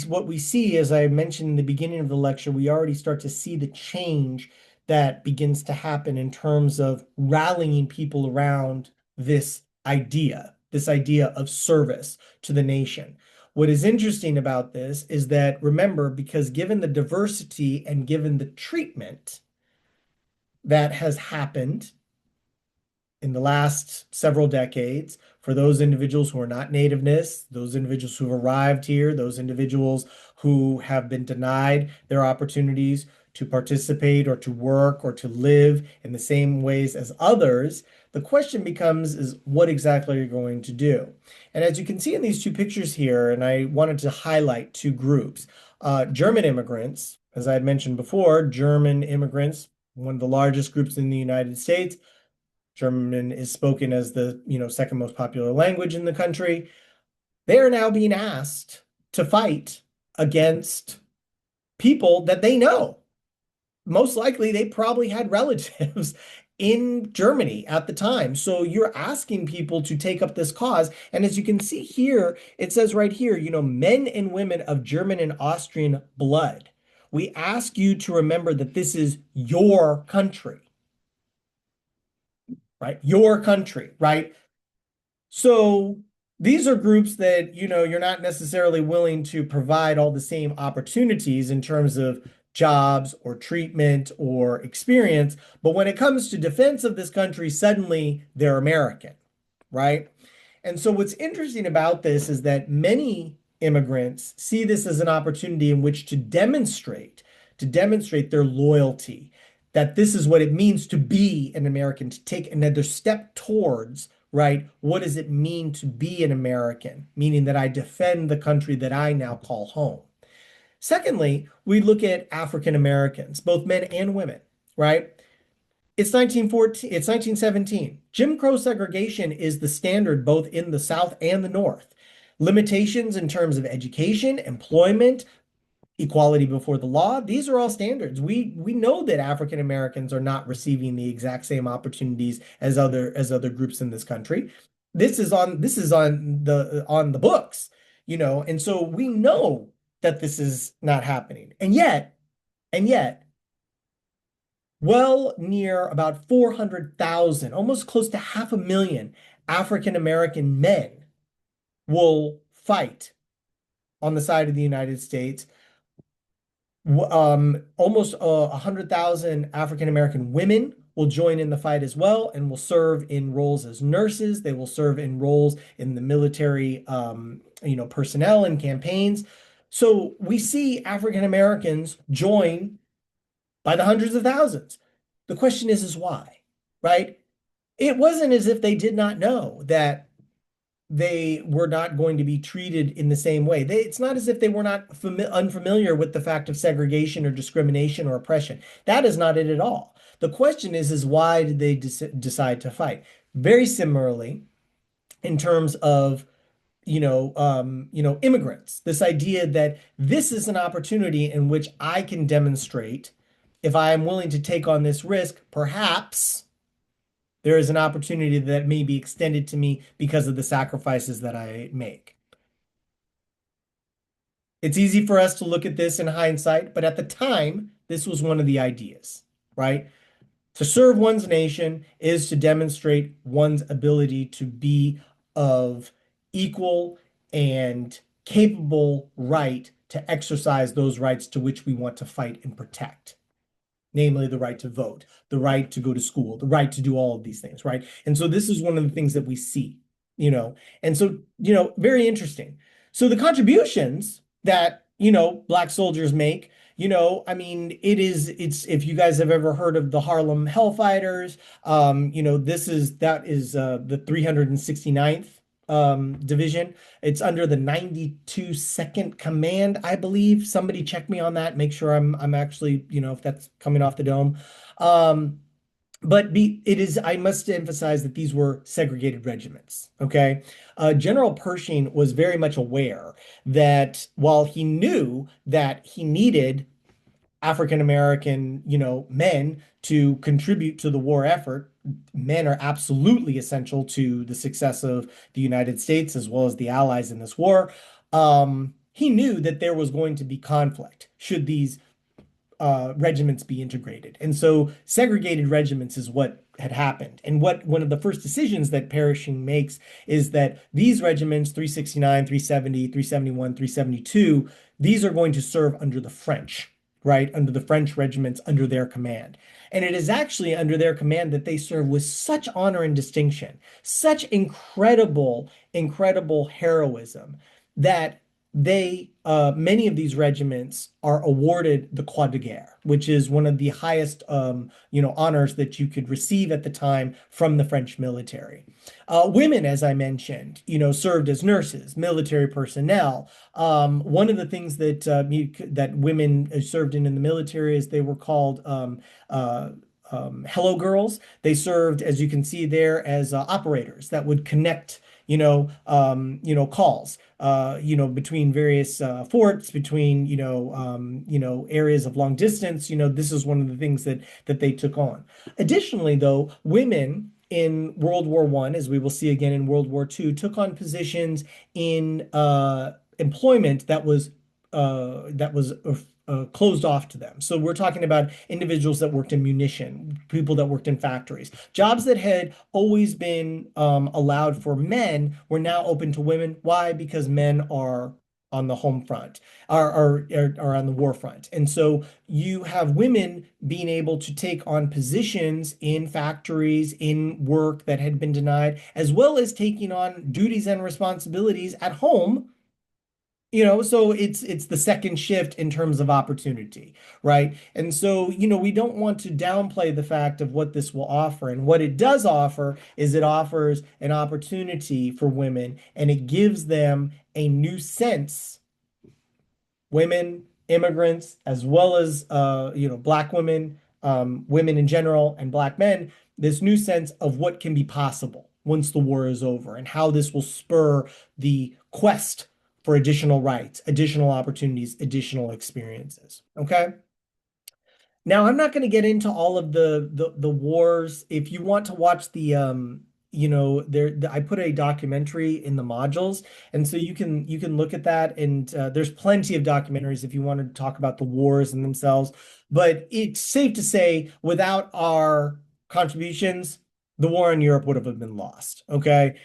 what we see, as I mentioned in the beginning of the lecture, we already start to see the change that begins to happen in terms of rallying people around this idea of service to the nation. What is interesting about this is that, remember, because given the diversity and given the treatment that has happened in the last several decades for those individuals who are not nativeness, those individuals who have arrived here, those individuals who have been denied their opportunities to participate or to work or to live in the same ways as others, the question becomes is what exactly are you going to do? And as you can see in these two pictures here, and I wanted to highlight two groups, German immigrants, as I had mentioned before, German immigrants, one of the largest groups in the United States. German is spoken as the second most popular language in the country. They are now being asked to fight against people that they know. Most likely, they probably had relatives in Germany at the time. So you're asking people to take up this cause. And as you can see here, it says right here, men and women of German and Austrian blood. We ask you to remember that this is your country. Right? Your country, right? So these are groups that, you're not necessarily willing to provide all the same opportunities in terms of jobs or treatment or experience. But when it comes to defense of this country, suddenly they're American, right? And so what's interesting about this is that many immigrants see this as an opportunity in which to demonstrate their loyalty, that this is what it means to be an American, to take another step towards right? What does it mean to be an American? Meaning that I defend the country that I now call home. Secondly, we look at African Americans, both men and women, right? It's 1914, it's 1917. Jim Crow segregation is the standard both in the South and the North. Limitations in terms of education, employment, equality before the law, these are all standards. We know that African Americans are not receiving the exact same opportunities as other groups in this country. This is on the books, and so we know that this is not happening. And yet, well near about 400,000, almost close to 500,000 African American men will fight on the side of the United States. Almost 100,000 African American women will join in the fight as well and will serve in roles as nurses. They will serve in roles in the military, personnel and campaigns. So we see African Americans join by the hundreds of thousands. The question is why, right? It wasn't as if they did not know that they were not going to be treated in the same way. It's not as if they were not unfamiliar with the fact of segregation or discrimination or oppression. That is not it at all. The question is why did they decide to fight? Very similarly, in terms of immigrants, this idea that this is an opportunity in which I can demonstrate if I am willing to take on this risk, perhaps there is an opportunity that may be extended to me because of the sacrifices that I make. It's easy for us to look at this in hindsight, but at the time, this was one of the ideas, right? To serve one's nation is to demonstrate one's ability to be of equal and capable right to exercise those rights to which we want to fight and protect, namely the right to vote, the right to go to school, the right to do all of these things, right? And so this is one of the things that we see, and so, very interesting. So the contributions that, Black soldiers make, I mean, it's, if you guys have ever heard of the Harlem Hellfighters, that is the 369th division. It's under the 92nd Command, I believe. Somebody check me on that. Make sure I'm actually, if that's coming off the dome. I must emphasize that these were segregated regiments. Okay. General Pershing was very much aware that while he knew that he needed African American, men to contribute to the war effort. Men are absolutely essential to the success of the United States as well as the Allies in this war. He knew that there was going to be conflict should these regiments be integrated. And so segregated regiments is what had happened. And what one of the first decisions that Pershing makes is that these regiments, 369, 370, 371, 372, these are going to serve under the French, right? Under the French regiments under their command. And it is actually under their command that they serve with such honor and distinction, such incredible, incredible heroism that many of these regiments are awarded the Croix de Guerre, which is one of the highest, honors that you could receive at the time from the French military. Women, as I mentioned, served as nurses, military personnel. One of the things that women served in the military is they were called hello girls. They served, as you can see there, as operators that would connect calls, between various forts, between, areas of long distance. This is one of the things that they took on. Additionally, though, women in World War I, as we will see again in World War II, took on positions in employment that was closed off to them. So we're talking about individuals that worked in munition, people that worked in factories. Jobs that had always been allowed for men were now open to women. Why? Because men are on the home front, are on the war front. And so you have women being able to take on positions in factories, in work that had been denied, as well as taking on duties and responsibilities at home So it's the second shift in terms of opportunity, right? And so, we don't want to downplay the fact of what this will offer. And what it does offer is it offers an opportunity for women and it gives them a new sense, women, immigrants, as well as black women, women in general, and black men, this new sense of what can be possible once the war is over and how this will spur the quest for additional rights, additional opportunities, additional experiences. Okay. Now, I'm not going to get into all of the wars. If you want to watch I put a documentary in the modules, and so you can look at that. And there's plenty of documentaries if you want to talk about the wars and themselves. But it's safe to say, without our contributions, the war in Europe would have been lost. Okay,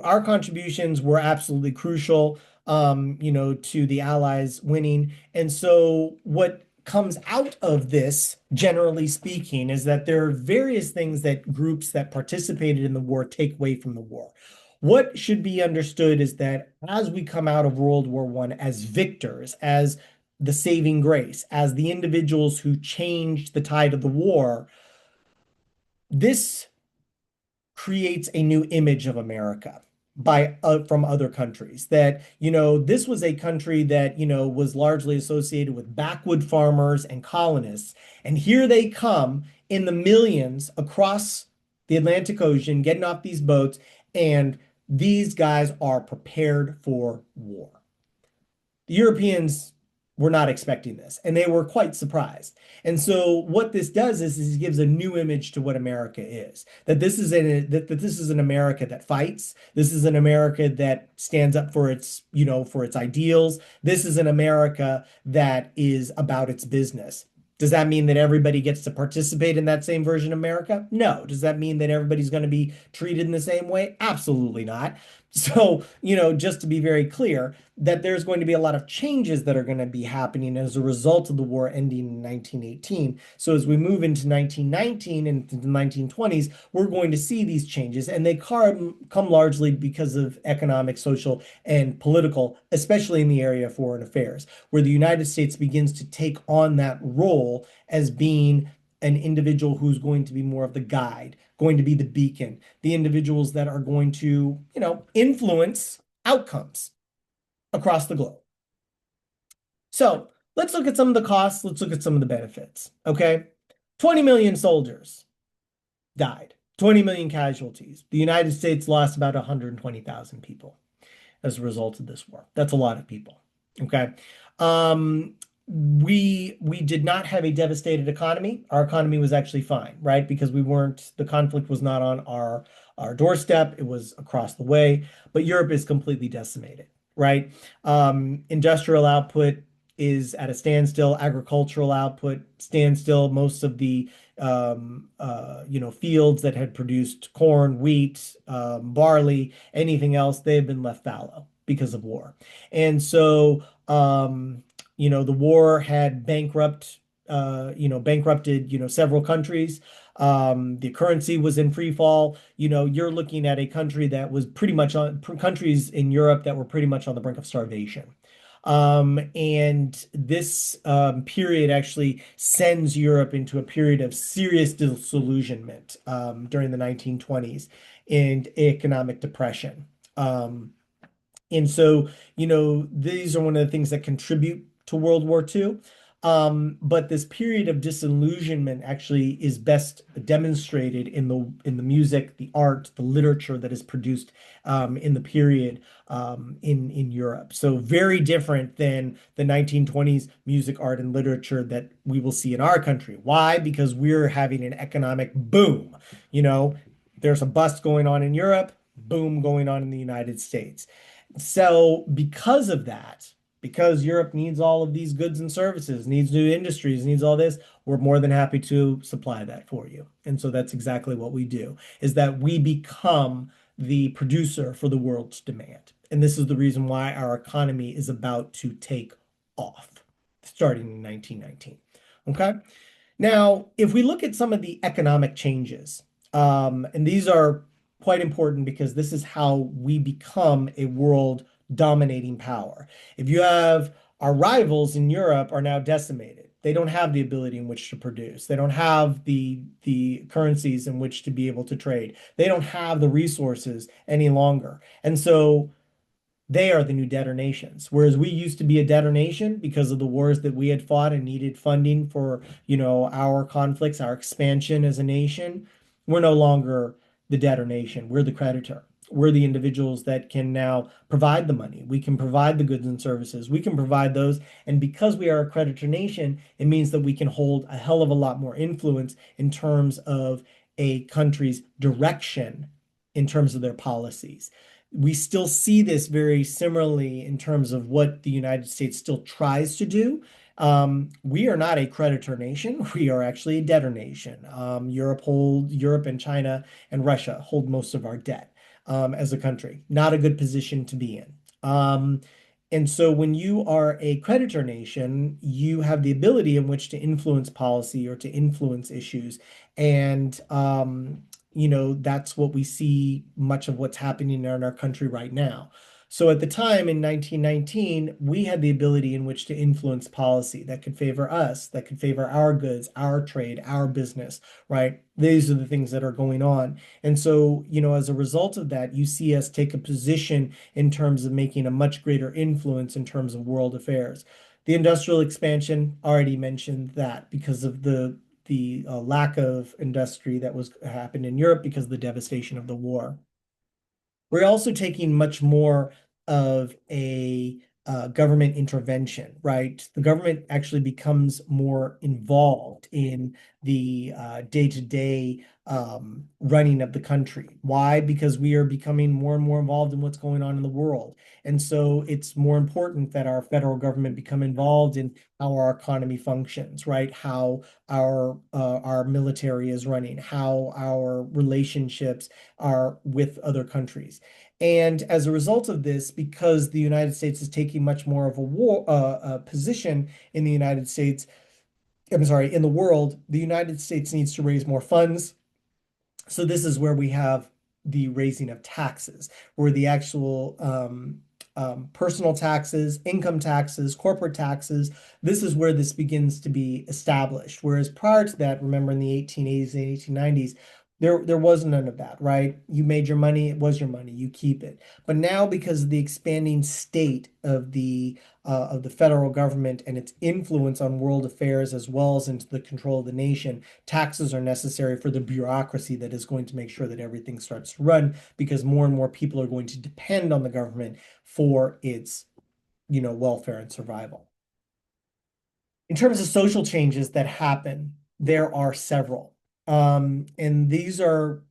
our contributions were absolutely crucial, to the Allies winning. And so what comes out of this, generally speaking, is that there are various things that groups that participated in the war take away from the war. What should be understood is that as we come out of World War I as victors, as the saving grace, as the individuals who changed the tide of the war, this creates a new image of America by from other countries that this was a country that was largely associated with backwood farmers and colonists, and here they come in the millions across the Atlantic Ocean getting off these boats, and these guys are prepared for war. The Europeans were not expecting this, and they were quite surprised. And so what this does is it gives a new image to what America is. That this is an America that fights. This is an America that stands up for its ideals. This is an America that is about its business. Does that mean that everybody gets to participate in that same version of America? No. Does that mean that everybody's going to be treated in the same way? Absolutely not. So, just to be very clear, that there's going to be a lot of changes that are going to be happening as a result of the war ending in 1918. So as we move into 1919 and into the 1920s, we're going to see these changes, and they come largely because of economic, social, and political, especially in the area of foreign affairs, where the United States begins to take on that role as being an individual who's going to be more of the guide, going to be the beacon, the individuals that are going to, influence outcomes across the globe. So let's look at some of the costs. Let's look at some of the benefits. Okay. 20 million soldiers died, 20 million casualties. The United States lost about 120,000 people as a result of this war. That's a lot of people. Okay. Um, we did not have a devastated economy. Our economy was actually fine, right? Because the conflict was not on our doorstep. It was across the way, but Europe is completely decimated, right? Industrial output is at a standstill, agricultural output standstill. Most of the fields that had produced corn, wheat, barley, anything else, they've been left fallow because of war. And so, the war had bankrupted, several countries. The currency was in free fall. You're looking at a country that was pretty much countries in Europe that were pretty much on the brink of starvation. And this period actually sends Europe into a period of serious disillusionment during the 1920s and economic depression. And so, these are one of the things that contribute to World War II. But this period of disillusionment actually is best demonstrated in the music, the art, the literature that is produced in the period in Europe. So very different than the 1920s music, art, and literature that we will see in our country. Why? Because we're having an economic boom. There's a bust going on in Europe, boom going on in the United States. So because of that, because Europe needs all of these goods and services, needs new industries, needs all this, we're more than happy to supply that for you. And so that's exactly what we do, is that we become the producer for the world's demand. And this is the reason why our economy is about to take off, starting in 1919. Okay. Now, if we look at some of the economic changes, and these are quite important because this is how we become a world dominating power. If you have our rivals in Europe are now decimated. They don't have the ability in which to produce. They don't have the currencies in which to be able to trade. They don't have the resources any longer. And so they are the new debtor nations. Whereas we used to be a debtor nation because of the wars that we had fought and needed funding for, our conflicts, our expansion as a nation. We're no longer the debtor nation. We're the creditor. We're the individuals that can now provide the money. We can provide the goods and services. We can provide those. And because we are a creditor nation, it means that we can hold a hell of a lot more influence in terms of a country's direction in terms of their policies. We still see this very similarly in terms of what the United States still tries to do. We are not a creditor nation. We are actually a debtor nation. Europe and China and Russia hold most of our debt as a country. Not a good position to be in. And so when you are a creditor nation, you have the ability in which to influence policy or to influence issues. And that's what we see much of what's happening in our country right now. So at the time in 1919, we had the ability in which to influence policy that could favor us, that could favor our goods, our trade, our business, right? These are the things that are going on. And so, as a result of that, you see us take a position in terms of making a much greater influence in terms of world affairs. The industrial expansion, already mentioned that because of the lack of industry that was happened in Europe because of the devastation of the war. We're also taking much more of a government intervention, right? The government actually becomes more involved in the day-to-day running of the country. Why? Because we are becoming more and more involved in what's going on in the world. And so it's more important that our federal government become involved in how our economy functions, right? How our military is running, how our relationships are with other countries. And as a result of this, because the United States is taking much more of a position in the United States, I'm sorry, in the world, the United States needs to raise more funds. So this is where we have the raising of taxes, where the actual personal taxes, income taxes, corporate taxes, this is where this begins to be established. Whereas prior to that, remember in the 1880s and 1890s, there was none of that, right? You made your money, it was your money, you keep it. But now, because of the expanding state of the federal government and its influence on world affairs as well as into the control of the nation, taxes are necessary for the bureaucracy that is going to make sure that everything starts to run because more and more people are going to depend on the government for its, welfare and survival. In terms of social changes that happen, there are several. And these are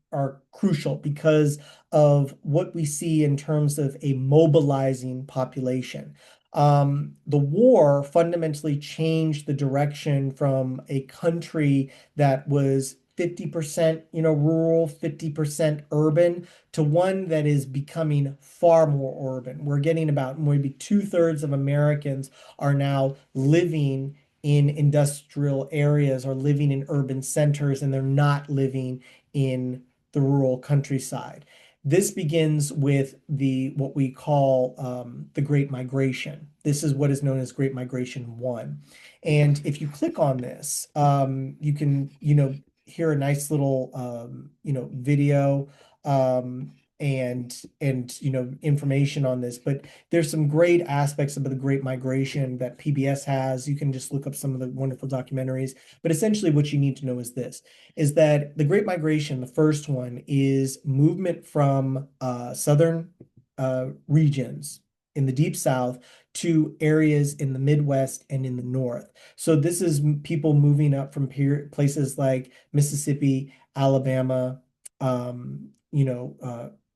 crucial because of what we see in terms of a mobilizing population. The war fundamentally changed the direction from a country that was 50%, rural, 50% urban to one that is becoming far more urban. We're getting about maybe 2/3 of Americans are now living in industrial areas or living in urban centers, and they're not living in the rural countryside. This begins with what we call the Great Migration. This is what is known as Great Migration 1. And if you click on this, you can, hear a nice little, video and information on this. But there's some great aspects of the Great Migration that PBS has. You can just look up some of the wonderful documentaries. But essentially, what you need to know is this: is that the Great Migration, the first one, is movement from southern regions in the deep south to areas in the Midwest and in the North. So this is people moving up from places like Mississippi, Alabama,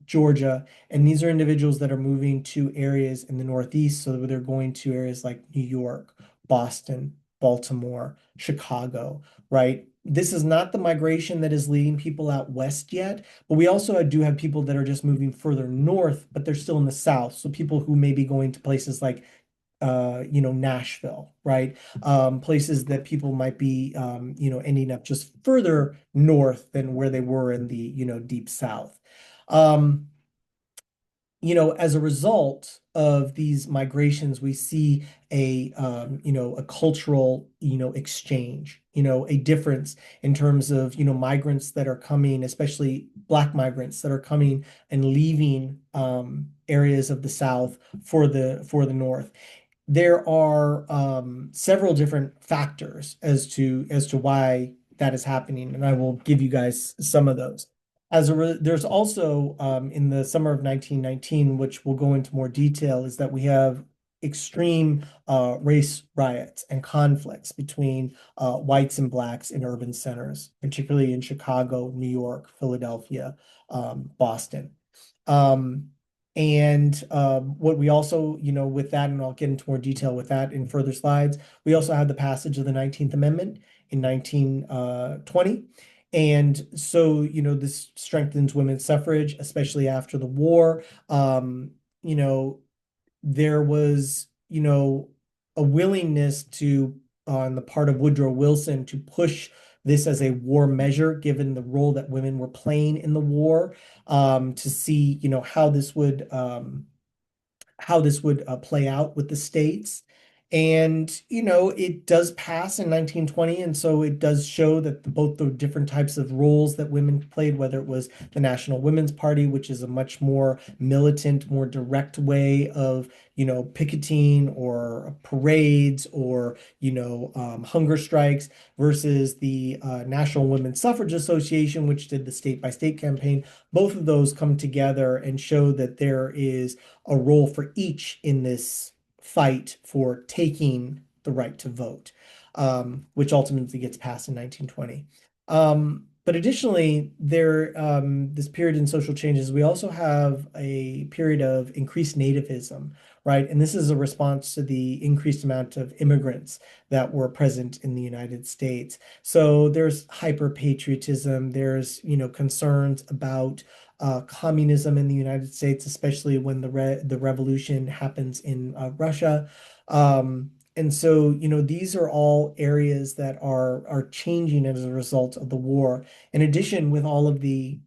Georgia, and these are individuals that are moving to areas in the Northeast. So they're going to areas like New York, Boston, Baltimore, Chicago, right? This is not the migration that is leading people out west yet, but we also do have people that are just moving further north, but they're still in the south. So people who may be going to places like Nashville, right? Places that people might be, ending up just further north than where they were in the, deep south. Um, as a result of these migrations, we see a cultural, exchange, a difference in terms of, migrants that are coming, especially Black migrants that are coming and leaving areas of the South for the North. There are several different factors as to why that is happening, and I will give you guys some of those. There's also in the summer of 1919, which we'll go into more detail, is that we have extreme race riots and conflicts between whites and blacks in urban centers, particularly in Chicago, New York, Philadelphia, Boston. Um, and what we also, with that, and I'll get into more detail with that in further slides, we also had the passage of the 19th Amendment in 1920. And so, this strengthens women's suffrage, especially after the war. You know, there was, a willingness on the part of Woodrow Wilson to push this as a war measure, given the role that women were playing in the war, to see, how this would play out with the states. And, it does pass in 1920. And so it does show that both the different types of roles that women played, whether it was the National Women's Party, which is a much more militant, more direct way of, picketing or parades or, hunger strikes, versus the National Women's Suffrage Association, which did the state by state campaign. Both of those come together and show that there is a role for each in this fight for taking the right to vote, which ultimately gets passed in 1920. But additionally, this period in social changes, we also have a period of increased nativism, right? And this is a response to the increased amount of immigrants that were present in the United States. So there's hyper patriotism, there's, concerns about communism in the United States, especially when the revolution happens in Russia. And so, these are all areas that are changing as a result of the war. In addition, with all of the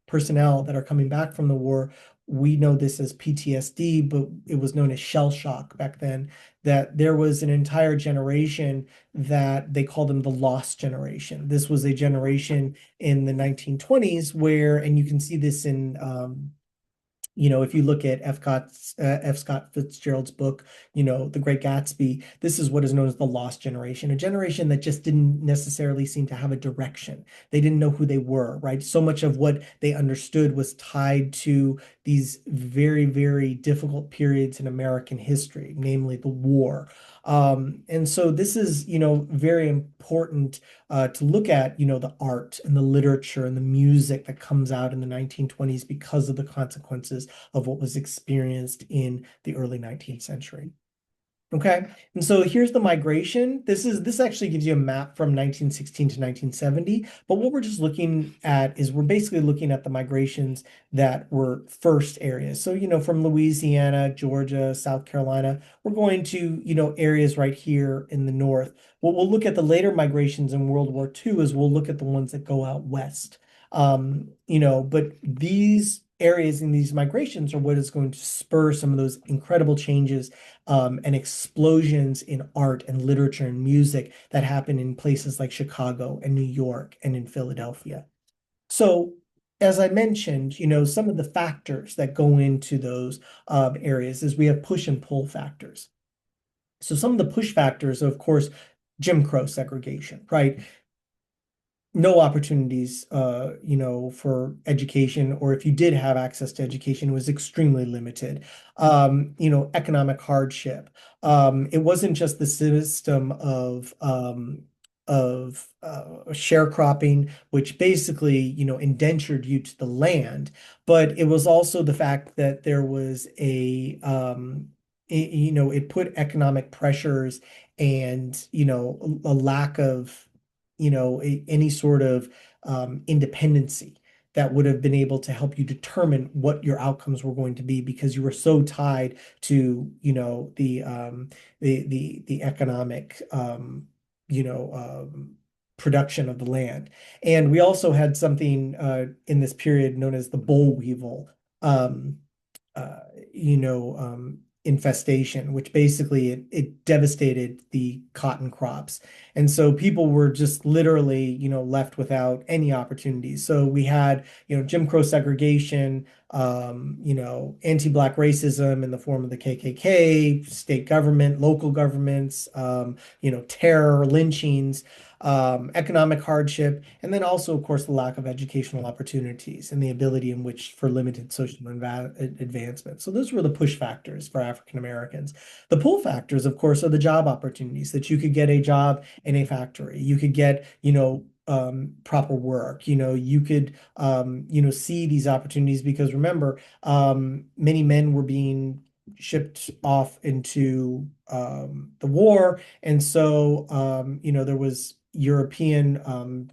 personnel that are coming back from the war, we know this as PTSD, but it was known as shell shock back then, that there was an entire generation that they called them the lost generation. This was a generation in the 1920s where, and you can see this in if you look at F. Scott Fitzgerald's book, The Great Gatsby, this is what is known as the lost generation, a generation that just didn't necessarily seem to have a direction. They didn't know who they were, right? So much of what they understood was tied to these very, very difficult periods in American history, namely the war. And so this is, very important to look at, the art and the literature and the music that comes out in the 1920s because of the consequences of what was experienced in the early 19th century. Okay, and so here's the migration. This actually gives you a map from 1916 to 1970, but what we're just looking at is we're basically looking at the migrations that were first areas. So, from Louisiana, Georgia, South Carolina, we're going to, areas right here in the north. What we'll look at the later migrations in World War II is we'll look at the ones that go out west. But these areas in these migrations are what is going to spur some of those incredible changes and explosions in art and literature and music that happen in places like Chicago and New York and in Philadelphia. So, as I mentioned, some of the factors that go into those areas is we have push and pull factors. So some of the push factors, of course, Jim Crow segregation, right? No opportunities, for education, or if you did have access to education, it was extremely limited. Economic hardship. It wasn't just the system of sharecropping, which basically, indentured you to the land, but it was also the fact that there was it put economic pressures and, a lack of any sort of independency that would have been able to help you determine what your outcomes were going to be because you were so tied to the economic production of the land. And we also had something in this period known as the boll weevil. um, uh, infestation, which basically it devastated the cotton crops. And so people were just literally, left without any opportunities. So we had, Jim Crow segregation, anti-Black racism in the form of the KKK, state government, local governments, terror, lynchings, economic hardship, and then also, of course, the lack of educational opportunities and the ability in which for limited social advancement. So those were the push factors for African Americans. The pull factors, of course, are the job opportunities that you could get a job in a factory. You could get, proper work. You could, see these opportunities because remember, many men were being shipped off into the war, and so there was European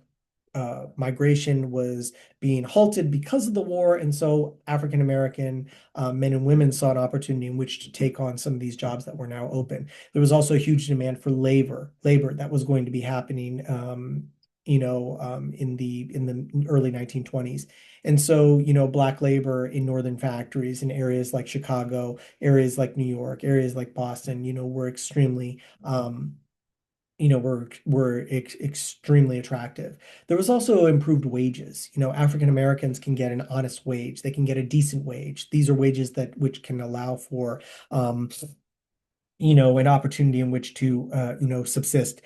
migration was being halted because of the war, and so African American men and women saw an opportunity in which to take on some of these jobs that were now open. There was also a huge demand for labor that was going to be happening, in the early 1920s. And so, Black labor in northern factories in areas like Chicago, areas like New York, areas like Boston, were extremely were ex extremely attractive. There was also improved wages. African Americans can get an honest wage. They can get a decent wage. These are wages that which can allow for an opportunity in which to subsist.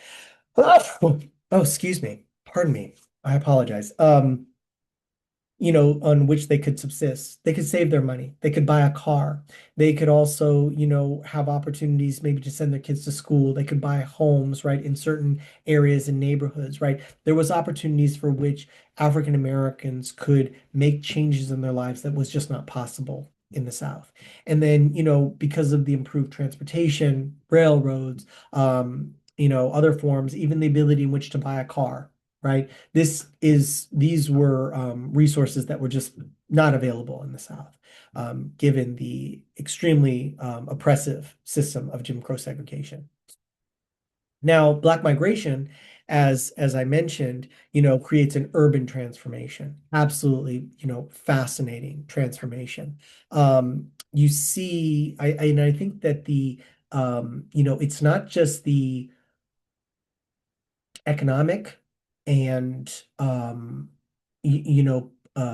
Oh, excuse me. Pardon me. I apologize. On which they could subsist. They could save their money. They could buy a car. They could also, have opportunities maybe to send their kids to school. They could buy homes, right, in certain areas and neighborhoods, right? There was opportunities for which African Americans could make changes in their lives that was just not possible in the South. And then, because of the improved transportation, railroads, other forms, even the ability in which to buy a car, right? These were resources that were just not available in the South, given the extremely oppressive system of Jim Crow segregation. Now, Black migration, as I mentioned, creates an urban transformation. Absolutely, fascinating transformation. You see, and I think that it's not just the economic and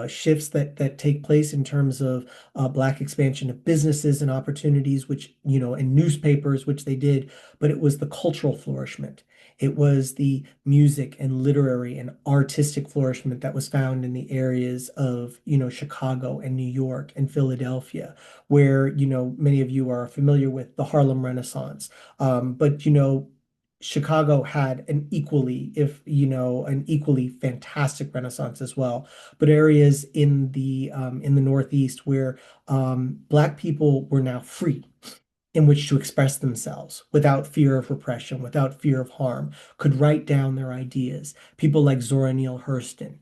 shifts that take place in terms of Black expansion of businesses and opportunities, which and newspapers, which they did, but it was the cultural flourishment. It was the music and literary and artistic flourishment that was found in the areas of Chicago and New York and Philadelphia, where many of you are familiar with the Harlem Renaissance. But Chicago had an equally fantastic Renaissance as well. But areas in the Northeast where Black people were now free in which to express themselves without fear of repression, without fear of harm, could write down their ideas. People like Zora Neale Hurston,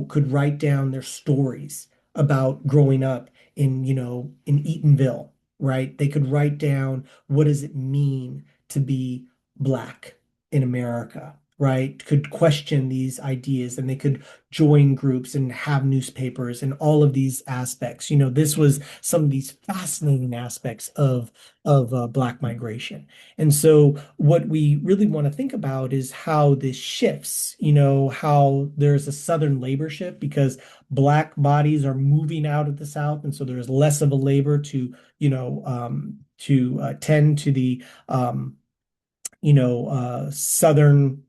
could write down their stories about growing up in Eatonville, right? They could write down what does it mean to be Black in America, right? Could question these ideas and they could join groups and have newspapers and all of these aspects. This was some of these fascinating aspects of Black migration. And so what we really want to think about is how this shifts, how there's a Southern labor shift because Black bodies are moving out of the South. And so there's less of a labor to tend to the southern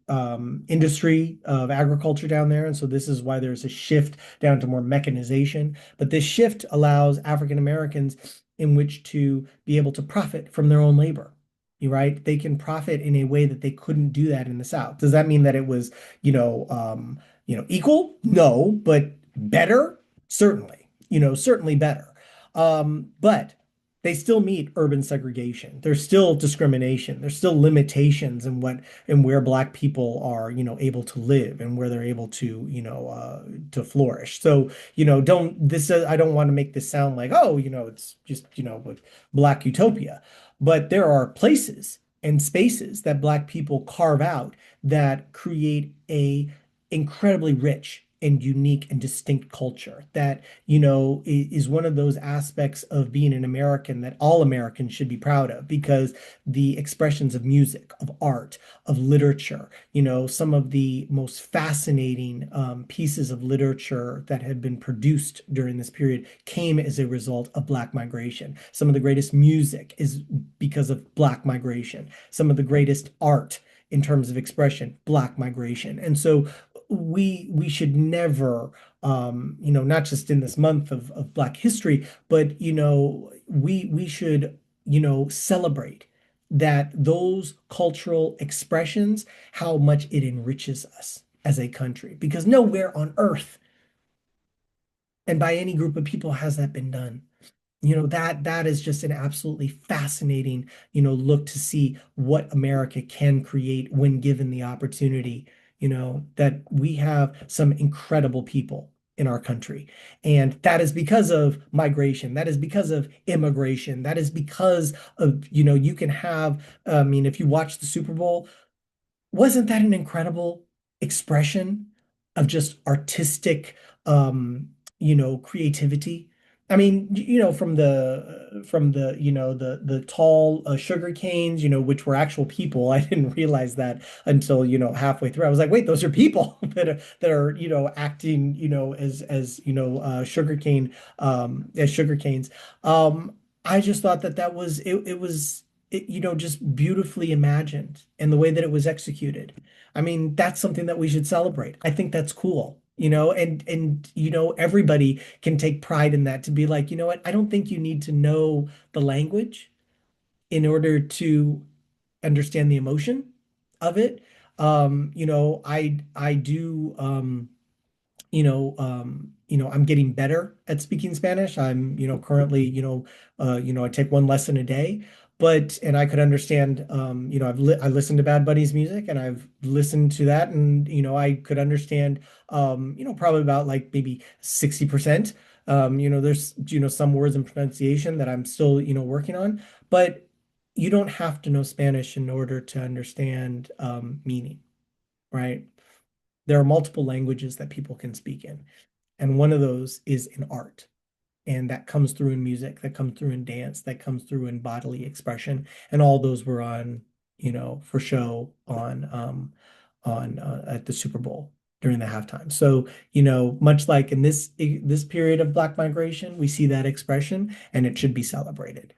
industry of agriculture down there. And so this is why there's a shift down to more mechanization. But this shift allows African Americans in which to be able to profit from their own labor. Right? They can profit in a way that they couldn't do that in the South. Does that mean that it was, equal? No, but better? Certainly, certainly better. But they still meet urban segregation. There's still discrimination. There's still limitations in what and where Black people are, able to live and where they're able to flourish. So, I don't want to make this sound like, oh, it's just, with Black utopia. But there are places and spaces that Black people carve out that create a incredibly rich and unique and distinct culture that, is one of those aspects of being an American that all Americans should be proud of because the expressions of music, of art, of literature, some of the most fascinating pieces of literature that have been produced during this period came as a result of Black migration. Some of the greatest music is because of Black migration. Some of the greatest art in terms of expression, Black migration. And so we should never, not just in this month of Black history, but we should, celebrate that those cultural expressions, how much it enriches us as a country, because nowhere on earth and by any group of people has that been done. That is just an absolutely fascinating, look to see what America can create when given the opportunity, that we have some incredible people in our country. And that is because of migration. That is because of immigration. That is because of, you can have, I mean, if you watch the Super Bowl, wasn't that an incredible expression of just artistic, creativity? I mean, from the the tall sugar canes, which were actual people. I didn't realize that until, halfway through. I was like, wait, those are people that are acting, as as sugar canes. I just thought that was it was just beautifully imagined and the way that it was executed. I mean, that's something that we should celebrate. I think that's cool, and everybody can take pride in that to be like, you know what? I don't think you need to know the language in order to understand the emotion of it. I do I'm getting better at speaking Spanish. I'm, currently, I take one lesson a day, and I could understand, I listened to Bad Bunny's music and I've listened to that and, I could understand, probably about like maybe 60%. There's, some words and pronunciation that I'm still, working on, but you don't have to know Spanish in order to understand, meaning, right? There are multiple languages that people can speak in. And one of those is in art. And that comes through in music, that comes through in dance, that comes through in bodily expression. And all those were on, for show on at the Super Bowl during the halftime. So, much like in this period of Black migration, we see that expression and it should be celebrated.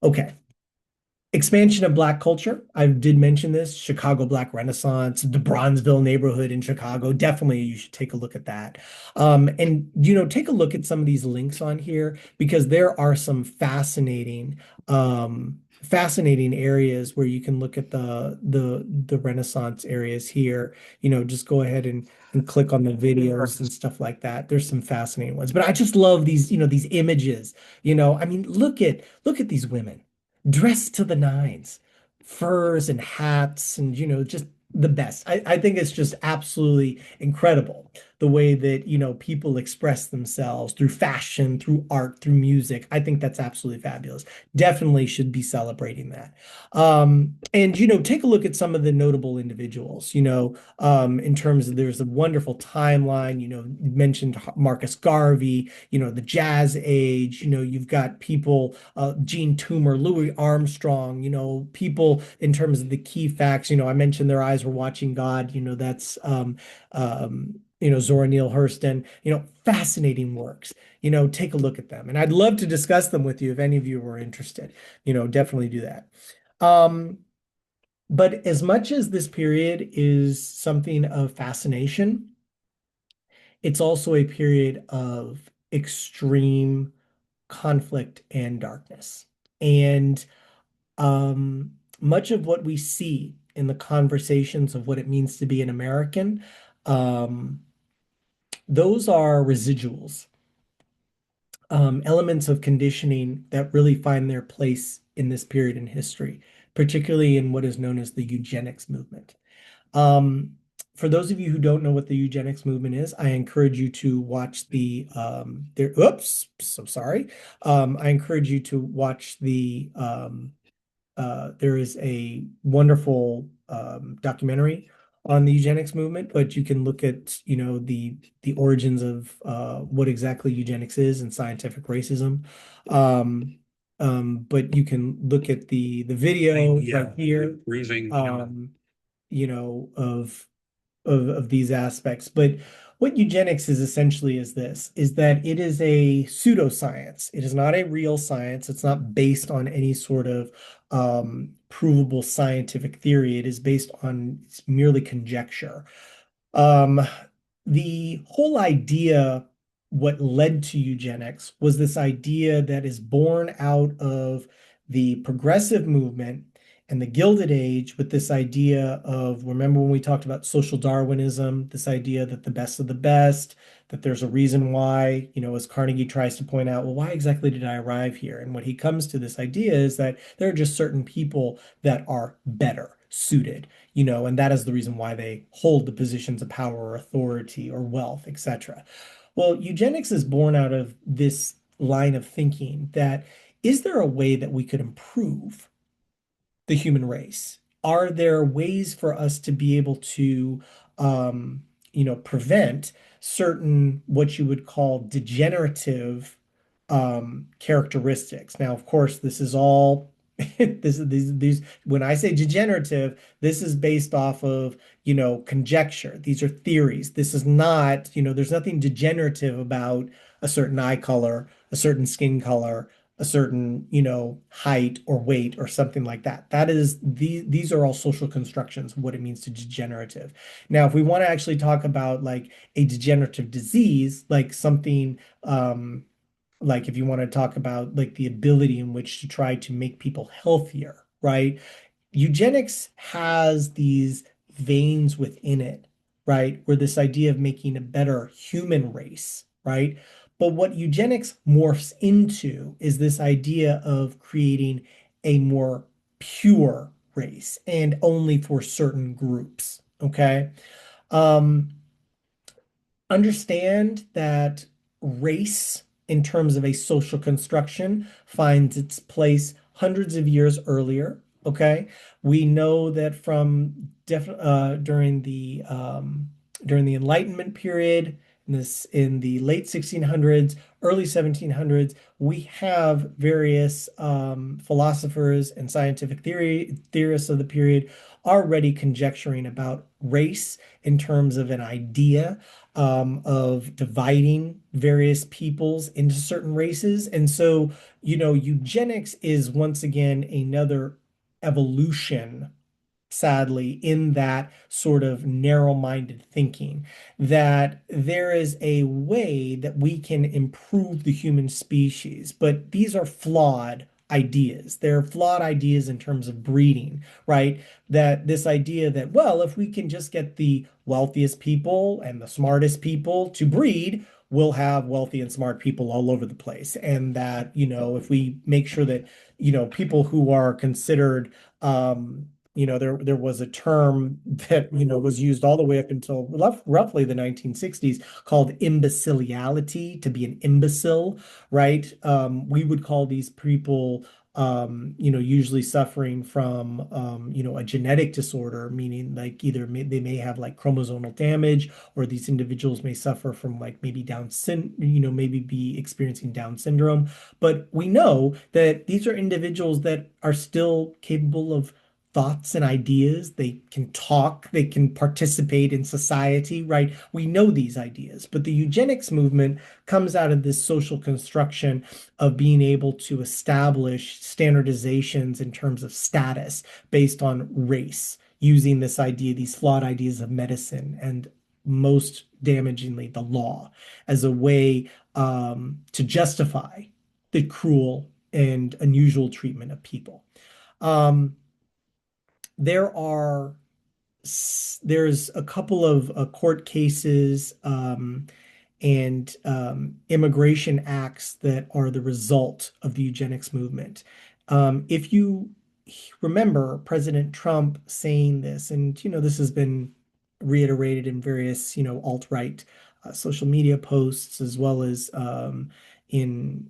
Okay. Expansion of Black culture. I did mention this, Chicago Black Renaissance, the Bronzeville neighborhood in Chicago. Definitely, you should take a look at that. And, take a look at some of these links on here because there are some fascinating areas where you can look at the Renaissance areas here. Just go ahead and click on the videos and stuff like that. There's some fascinating ones. But I just love these images. I mean, look at these women dressed to the nines, furs and hats, and just the best. I think it's just absolutely incredible the way that people express themselves through fashion, through art, through music. I think that's absolutely fabulous. Definitely should be celebrating that. And take a look at some of the notable individuals. In terms of there's a wonderful timeline. You mentioned Marcus Garvey. The Jazz Age. You've got people, Gene Toomer, Louis Armstrong. People in terms of the key facts. I mentioned their eyes were watching God. That's Zora Neale Hurston. Fascinating works. Take a look at them, and I'd love to discuss them with you if any of you were interested. Definitely do that. But as much as this period is something of fascination, it's also a period of extreme conflict and darkness. And much of what we see in the conversations of what it means to be an American, those are residuals, elements of conditioning that really find their place in this period in history, particularly in what is known as the eugenics movement. For those of you who don't know what the eugenics movement is, I encourage you to watch oops, so sorry. I encourage you to watch there is a wonderful documentary on the eugenics movement, but you can look at, the origins of what exactly eugenics is and scientific racism. Um, but you can look at the video right here, of these aspects. But what eugenics is essentially is that it is a pseudoscience. It is not a real science. It's not based on any sort of provable scientific theory. It is based on merely conjecture. Um, the whole idea, what led to eugenics, was this idea that is born out of the progressive movement and the Gilded Age, with this idea of, remember when we talked about social Darwinism, this idea that the best of the best, that there's a reason why, as Carnegie tries to point out, well, why exactly did I arrive here? And what he comes to this idea is that there are just certain people that are better suited, and that is the reason why they hold the positions of power or authority or wealth, etc. Well, eugenics is born out of this line of thinking that, is there a way that we could improve the human race? Are there ways for us to be able to, prevent certain what you would call degenerative characteristics? Now, of course, this is all these when I say degenerative, this is based off of, conjecture. These are theories. This is not, there's nothing degenerative about a certain eye color, a certain skin color, a certain, height or weight or something like that. These are all social constructions of what it means to degenerative. Now, if we want to actually talk about like a degenerative disease, like something, like if you want to talk about like the ability in which to try to make people healthier, right? Eugenics has these veins within it, right? Where this idea of making a better human race, right? But what eugenics morphs into is this idea of creating a more pure race and only for certain groups, okay? Um, Understand that race, in terms of a social construction, finds its place hundreds of years earlier. Okay, we know that from during the Enlightenment period, in the late 1600s, early 1700s, we have various philosophers and scientific theorists of the period already conjecturing about race in terms of an idea of dividing various peoples into certain races. And so, eugenics is once again another evolution, sadly, in that sort of narrow-minded thinking, that there is a way that we can improve the human species, but these are flawed ideas. They're flawed ideas in terms of breeding, right? That this idea that, well, if we can just get the wealthiest people and the smartest people to breed, we'll have wealthy and smart people all over the place. And that, if we make sure that, people who are considered, there was a term that, was used all the way up until roughly the 1960s, called imbeciliality, to be an imbecile, right? We would call these people, usually suffering from, a genetic disorder, meaning like either they may have like chromosomal damage, or these individuals may suffer from like maybe maybe be experiencing Down syndrome. But we know that these are individuals that are still capable of thoughts and ideas. They can talk, they can participate in society, right? We know these ideas, but the eugenics movement comes out of this social construction of being able to establish standardizations in terms of status based on race, using this idea, these flawed ideas of medicine, and most damagingly, the law, as a way to justify the cruel and unusual treatment of people. Um, there are there's a couple of court cases and immigration acts that are the result of the eugenics movement. If you remember President Trump saying this, and this has been reiterated in various, alt-right social media posts, as well as in,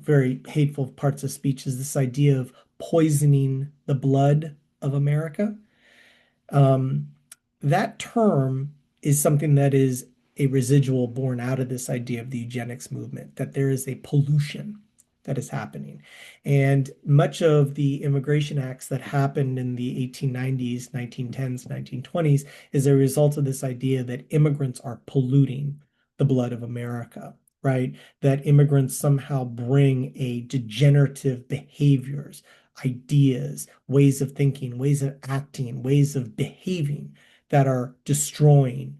very hateful parts of speeches, this idea of poisoning the blood of America. Um, that term is something that is a residual born out of this idea of the eugenics movement, that there is a pollution that is happening. And much of the immigration acts that happened in the 1890s, 1910s, 1920s is a result of this idea that immigrants are polluting the blood of America, right? That immigrants somehow bring a degenerative behaviors, ideas, ways of thinking, ways of acting, ways of behaving that are destroying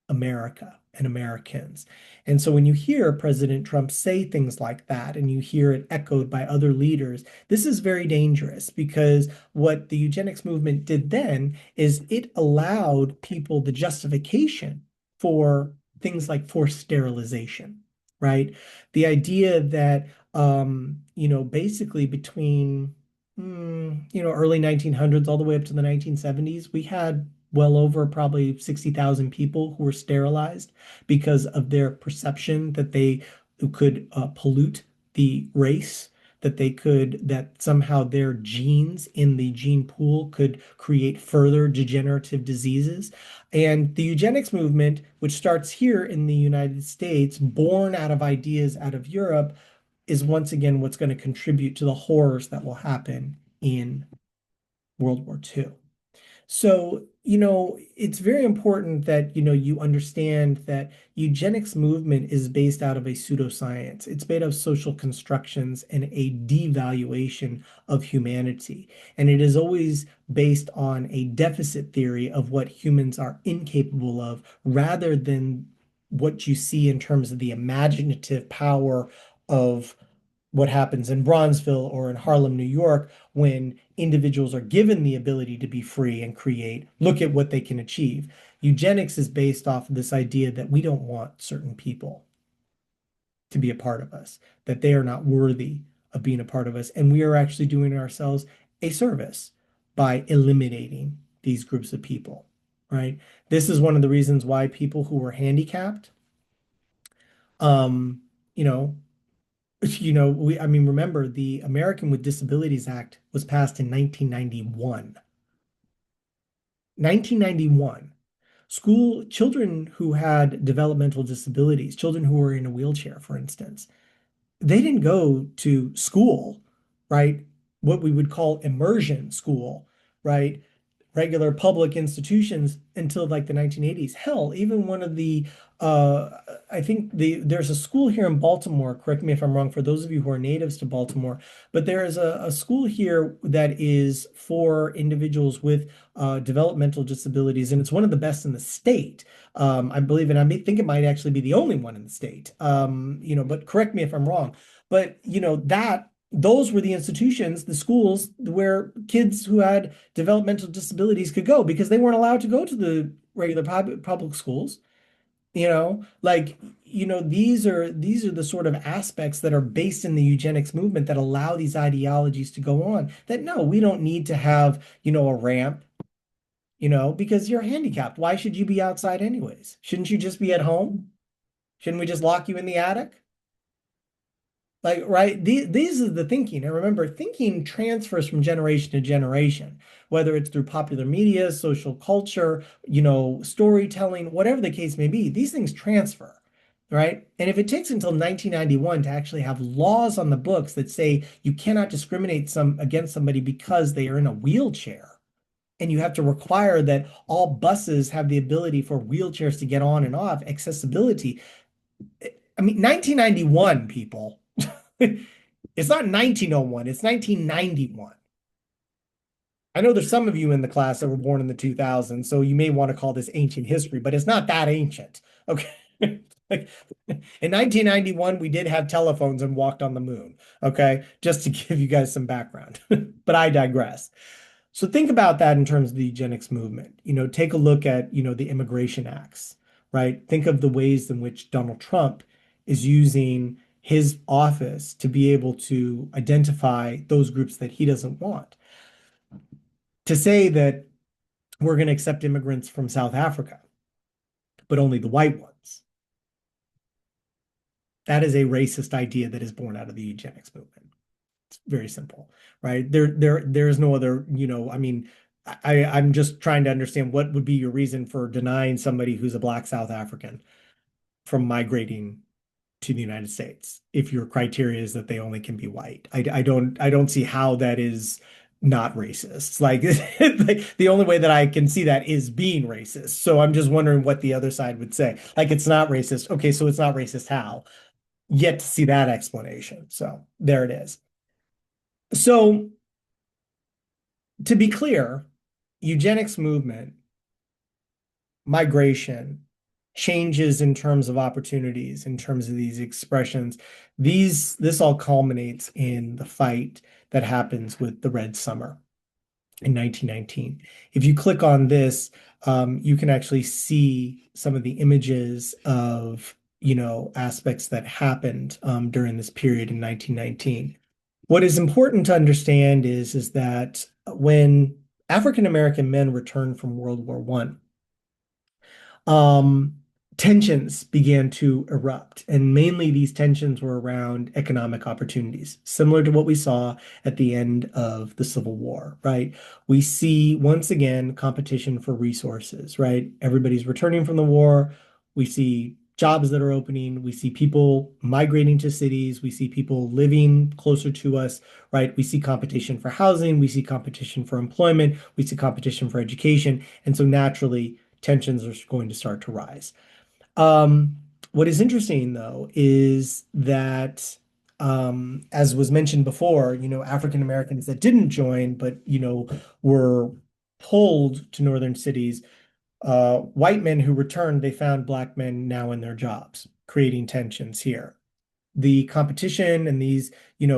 America and Americans. And so when you hear President Trump say things like that and you hear it echoed by other leaders, this is very dangerous because what the eugenics movement did then is it allowed people the justification for things like forced sterilization, right? The idea that basically between early 1900s all the way up to the 1970s, we had well over probably 60,000 people who were sterilized because of their perception that they could pollute the race, that somehow their genes in the gene pool could create further degenerative diseases. And the eugenics movement, which starts here in the United States, born out of ideas out of Europe, is once again what's going to contribute to the horrors that will happen in World War II. So, it's very important that, you understand that eugenics movement is based out of a pseudoscience. It's made of social constructions and a devaluation of humanity. And it is always based on a deficit theory of what humans are incapable of, rather than what you see in terms of the imaginative power of what happens in Bronzeville or in Harlem, New York, when individuals are given the ability to be free and create, look at what they can achieve. Eugenics is based off of this idea that we don't want certain people to be a part of us, that they are not worthy of being a part of us. And we are actually doing ourselves a service by eliminating these groups of people, right? This is one of the reasons why people who were handicapped, um, you know, I mean, remember the American with Disabilities Act was passed in 1991. 1991. School children who had developmental disabilities, children who were in a wheelchair, for instance, they didn't go to school, right? What we would call immersion school, right? Regular public institutions until like the 1980s. Hell, even one of the I think there's a school here in Baltimore, correct me if I'm wrong, for those of you who are natives to Baltimore, but there is a school here that is for individuals with developmental disabilities, and it's one of the best in the state. I believe, and think it might actually be the only one in the state. But correct me if I'm wrong. But those were the institutions, the schools where kids who had developmental disabilities could go because they weren't allowed to go to the regular public schools. These are the sort of aspects that are based in the eugenics movement that allow these ideologies to go on. That no, we don't need to have, a ramp, because you're handicapped. Why should you be outside anyways? Shouldn't you just be at home? Shouldn't we just lock you in the attic? Like, right, these are the thinking. And remember, thinking transfers from generation to generation, whether it's through popular media, social culture, storytelling, whatever the case may be, these things transfer, right? And if it takes until 1991 to actually have laws on the books that say you cannot discriminate against somebody because they are in a wheelchair, and you have to require that all buses have the ability for wheelchairs to get on and off, accessibility. I mean, 1991, people. It's not 1901, it's 1991. I know there's some of you in the class that were born in the 2000s, so you may want to call this ancient history, but it's not that ancient. Okay. Like, in 1991, we did have telephones and walked on the moon. Okay. Just to give you guys some background, but I digress. So think about that in terms of the eugenics movement. Take a look at, the immigration acts, right? Think of the ways in which Donald Trump is using his office to be able to identify those groups that he doesn't want. To say that we're going to accept immigrants from South Africa, but only the white ones. That is a racist idea that is born out of the eugenics movement. It's very simple, right? There is no other, I mean, I'm just trying to understand what would be your reason for denying somebody who's a black South African from migrating to the United States if your criteria is that they only can be white. I don't see how that is not racist. Like, like the only way that I can see that is being racist. So I'm just wondering what the other side would say. Like it's not racist. Okay, so it's not racist how? Yet to see that explanation. So there it is. So to be clear, eugenics movement, migration, changes in terms of opportunities, in terms of these expressions, this all culminates in the fight that happens with the Red Summer in 1919. If you click on this, you can actually see some of the images of, aspects that happened during this period in 1919. What is important to understand is that when African American men returned from World War One, um, tensions began to erupt. And mainly these tensions were around economic opportunities, similar to what we saw at the end of the Civil War, right? We see once again competition for resources, right? Everybody's returning from the war. We see jobs that are opening. We see people migrating to cities. We see people living closer to us, right? We see competition for housing. We see competition for employment. We see competition for education. And so naturally, tensions are going to start to rise. Um, what is interesting, though, is that, as was mentioned before, African Americans that didn't join, but, were pulled to northern cities, white men who returned, they found black men now in their jobs, creating tensions here. The competition and these,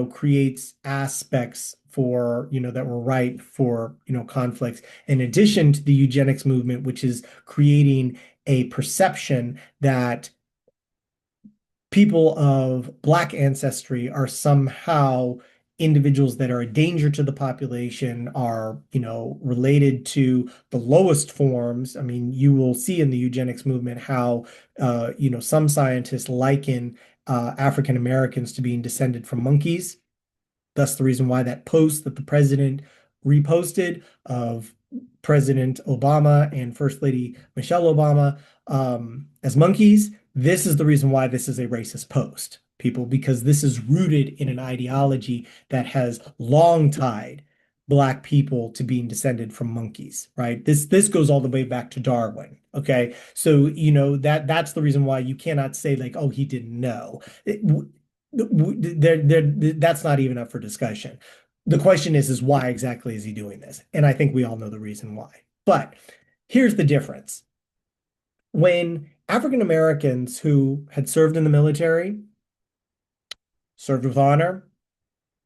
creates aspects for, that were ripe for, conflicts, in addition to the eugenics movement, which is creating a perception that people of Black ancestry are somehow individuals that are a danger to the population, are, related to the lowest forms. I mean, you will see in the eugenics movement how, some scientists liken African Americans to being descended from monkeys. That's the reason why that post that the president reposted of President Obama and First Lady Michelle Obama as monkeys. This is the reason why this is a racist post, people, because this is rooted in an ideology that has long tied Black people to being descended from monkeys, right? This goes all the way back to Darwin. Okay, so that's the reason why you cannot say like, oh, he didn't know. That's not even up for discussion. The question is why exactly is he doing this? And I think we all know the reason why. But here's the difference. When African Americans who had served in the military, served with honor,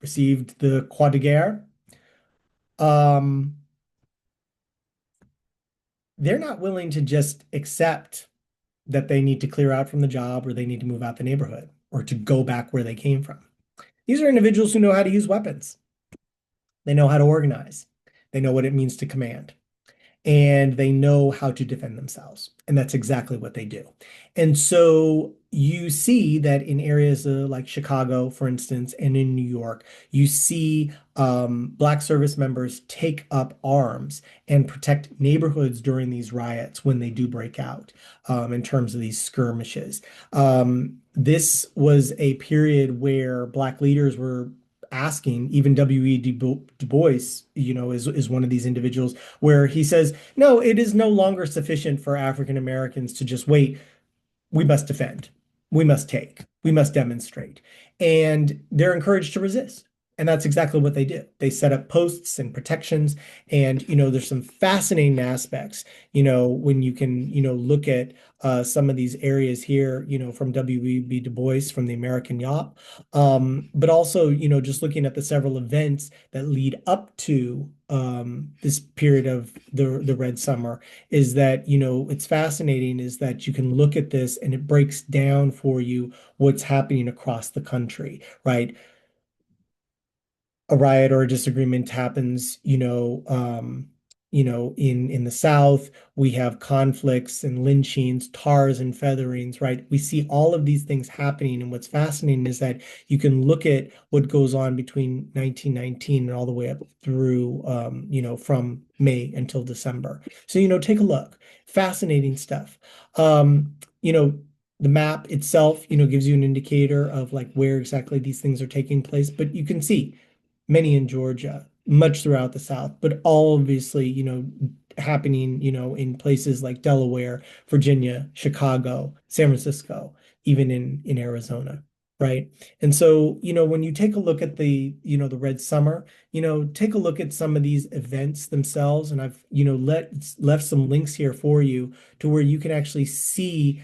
received the Croix de Guerre, um, they're not willing to just accept that they need to clear out from the job or they need to move out the neighborhood or to go back where they came from. These are individuals who know how to use weapons. They know how to organize. They know what it means to command. And they know how to defend themselves. And that's exactly what they do. And so you see that in areas like Chicago, for instance, and in New York, you see Black service members take up arms and protect neighborhoods during these riots when they do break out in terms of these skirmishes. This was a period where Black leaders were asking, even W.E. Du Bois, is one of these individuals where he says, no, it is no longer sufficient for African Americans to just wait. We must defend. We must take. We must demonstrate. And they're encouraged to resist. And that's exactly what they do. They set up posts and protections. And, there's some fascinating aspects, when you can, look at some of these areas here, from W.E.B. Du Bois, from the American Yop. But also, just looking at the several events that lead up to this period of the Red Summer, is that, it's fascinating is that you can look at this and it breaks down for you what's happening across the country, right? A riot or a disagreement happens, in the South, we have conflicts and lynchings, tars and featherings, right? We see all of these things happening. And what's fascinating is that you can look at what goes on between 1919 and all the way up through, from May until December. So, take a look. Fascinating stuff. Um, you know, the map itself, gives you an indicator of like where exactly these things are taking place, but you can see many in Georgia, much throughout the South, but all obviously, happening, in places like Delaware, Virginia, Chicago, San Francisco, even in Arizona, right? And so, when you take a look at the Red Summer, take a look at some of these events themselves, and I've, left some links here for you to where you can actually see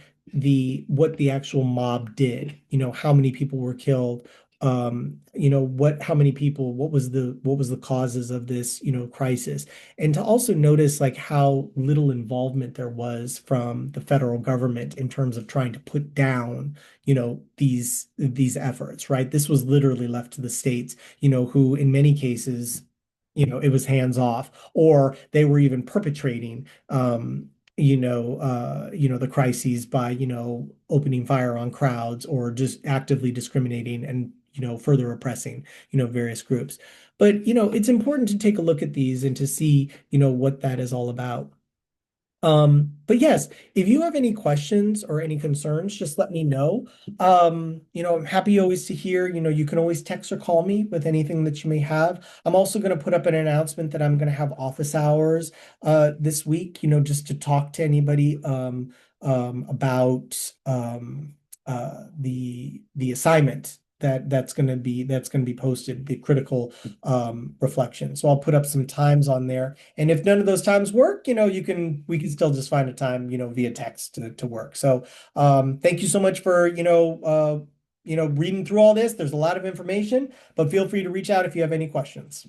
what the actual mob did, how many people were killed, how many people, what was the causes of this, crisis, and to also notice like how little involvement there was from the federal government in terms of trying to put down, these efforts, right? This was literally left to the states, who in many cases, it was hands off, or they were even perpetrating, the crises by, opening fire on crowds or just actively discriminating and, further oppressing, various groups. But, it's important to take a look at these and to see, what that is all about. But yes, if you have any questions or any concerns, just let me know. I'm happy always to hear, you can always text or call me with anything that you may have. I'm also going to put up an announcement that I'm going to have office hours this week, just to talk to anybody about the assignment that's going to be posted, the critical reflection. So I'll put up some times on there. And if none of those times work, we can still just find a time, via text to work. So thank you so much for, reading through all this. There's a lot of information, but feel free to reach out if you have any questions.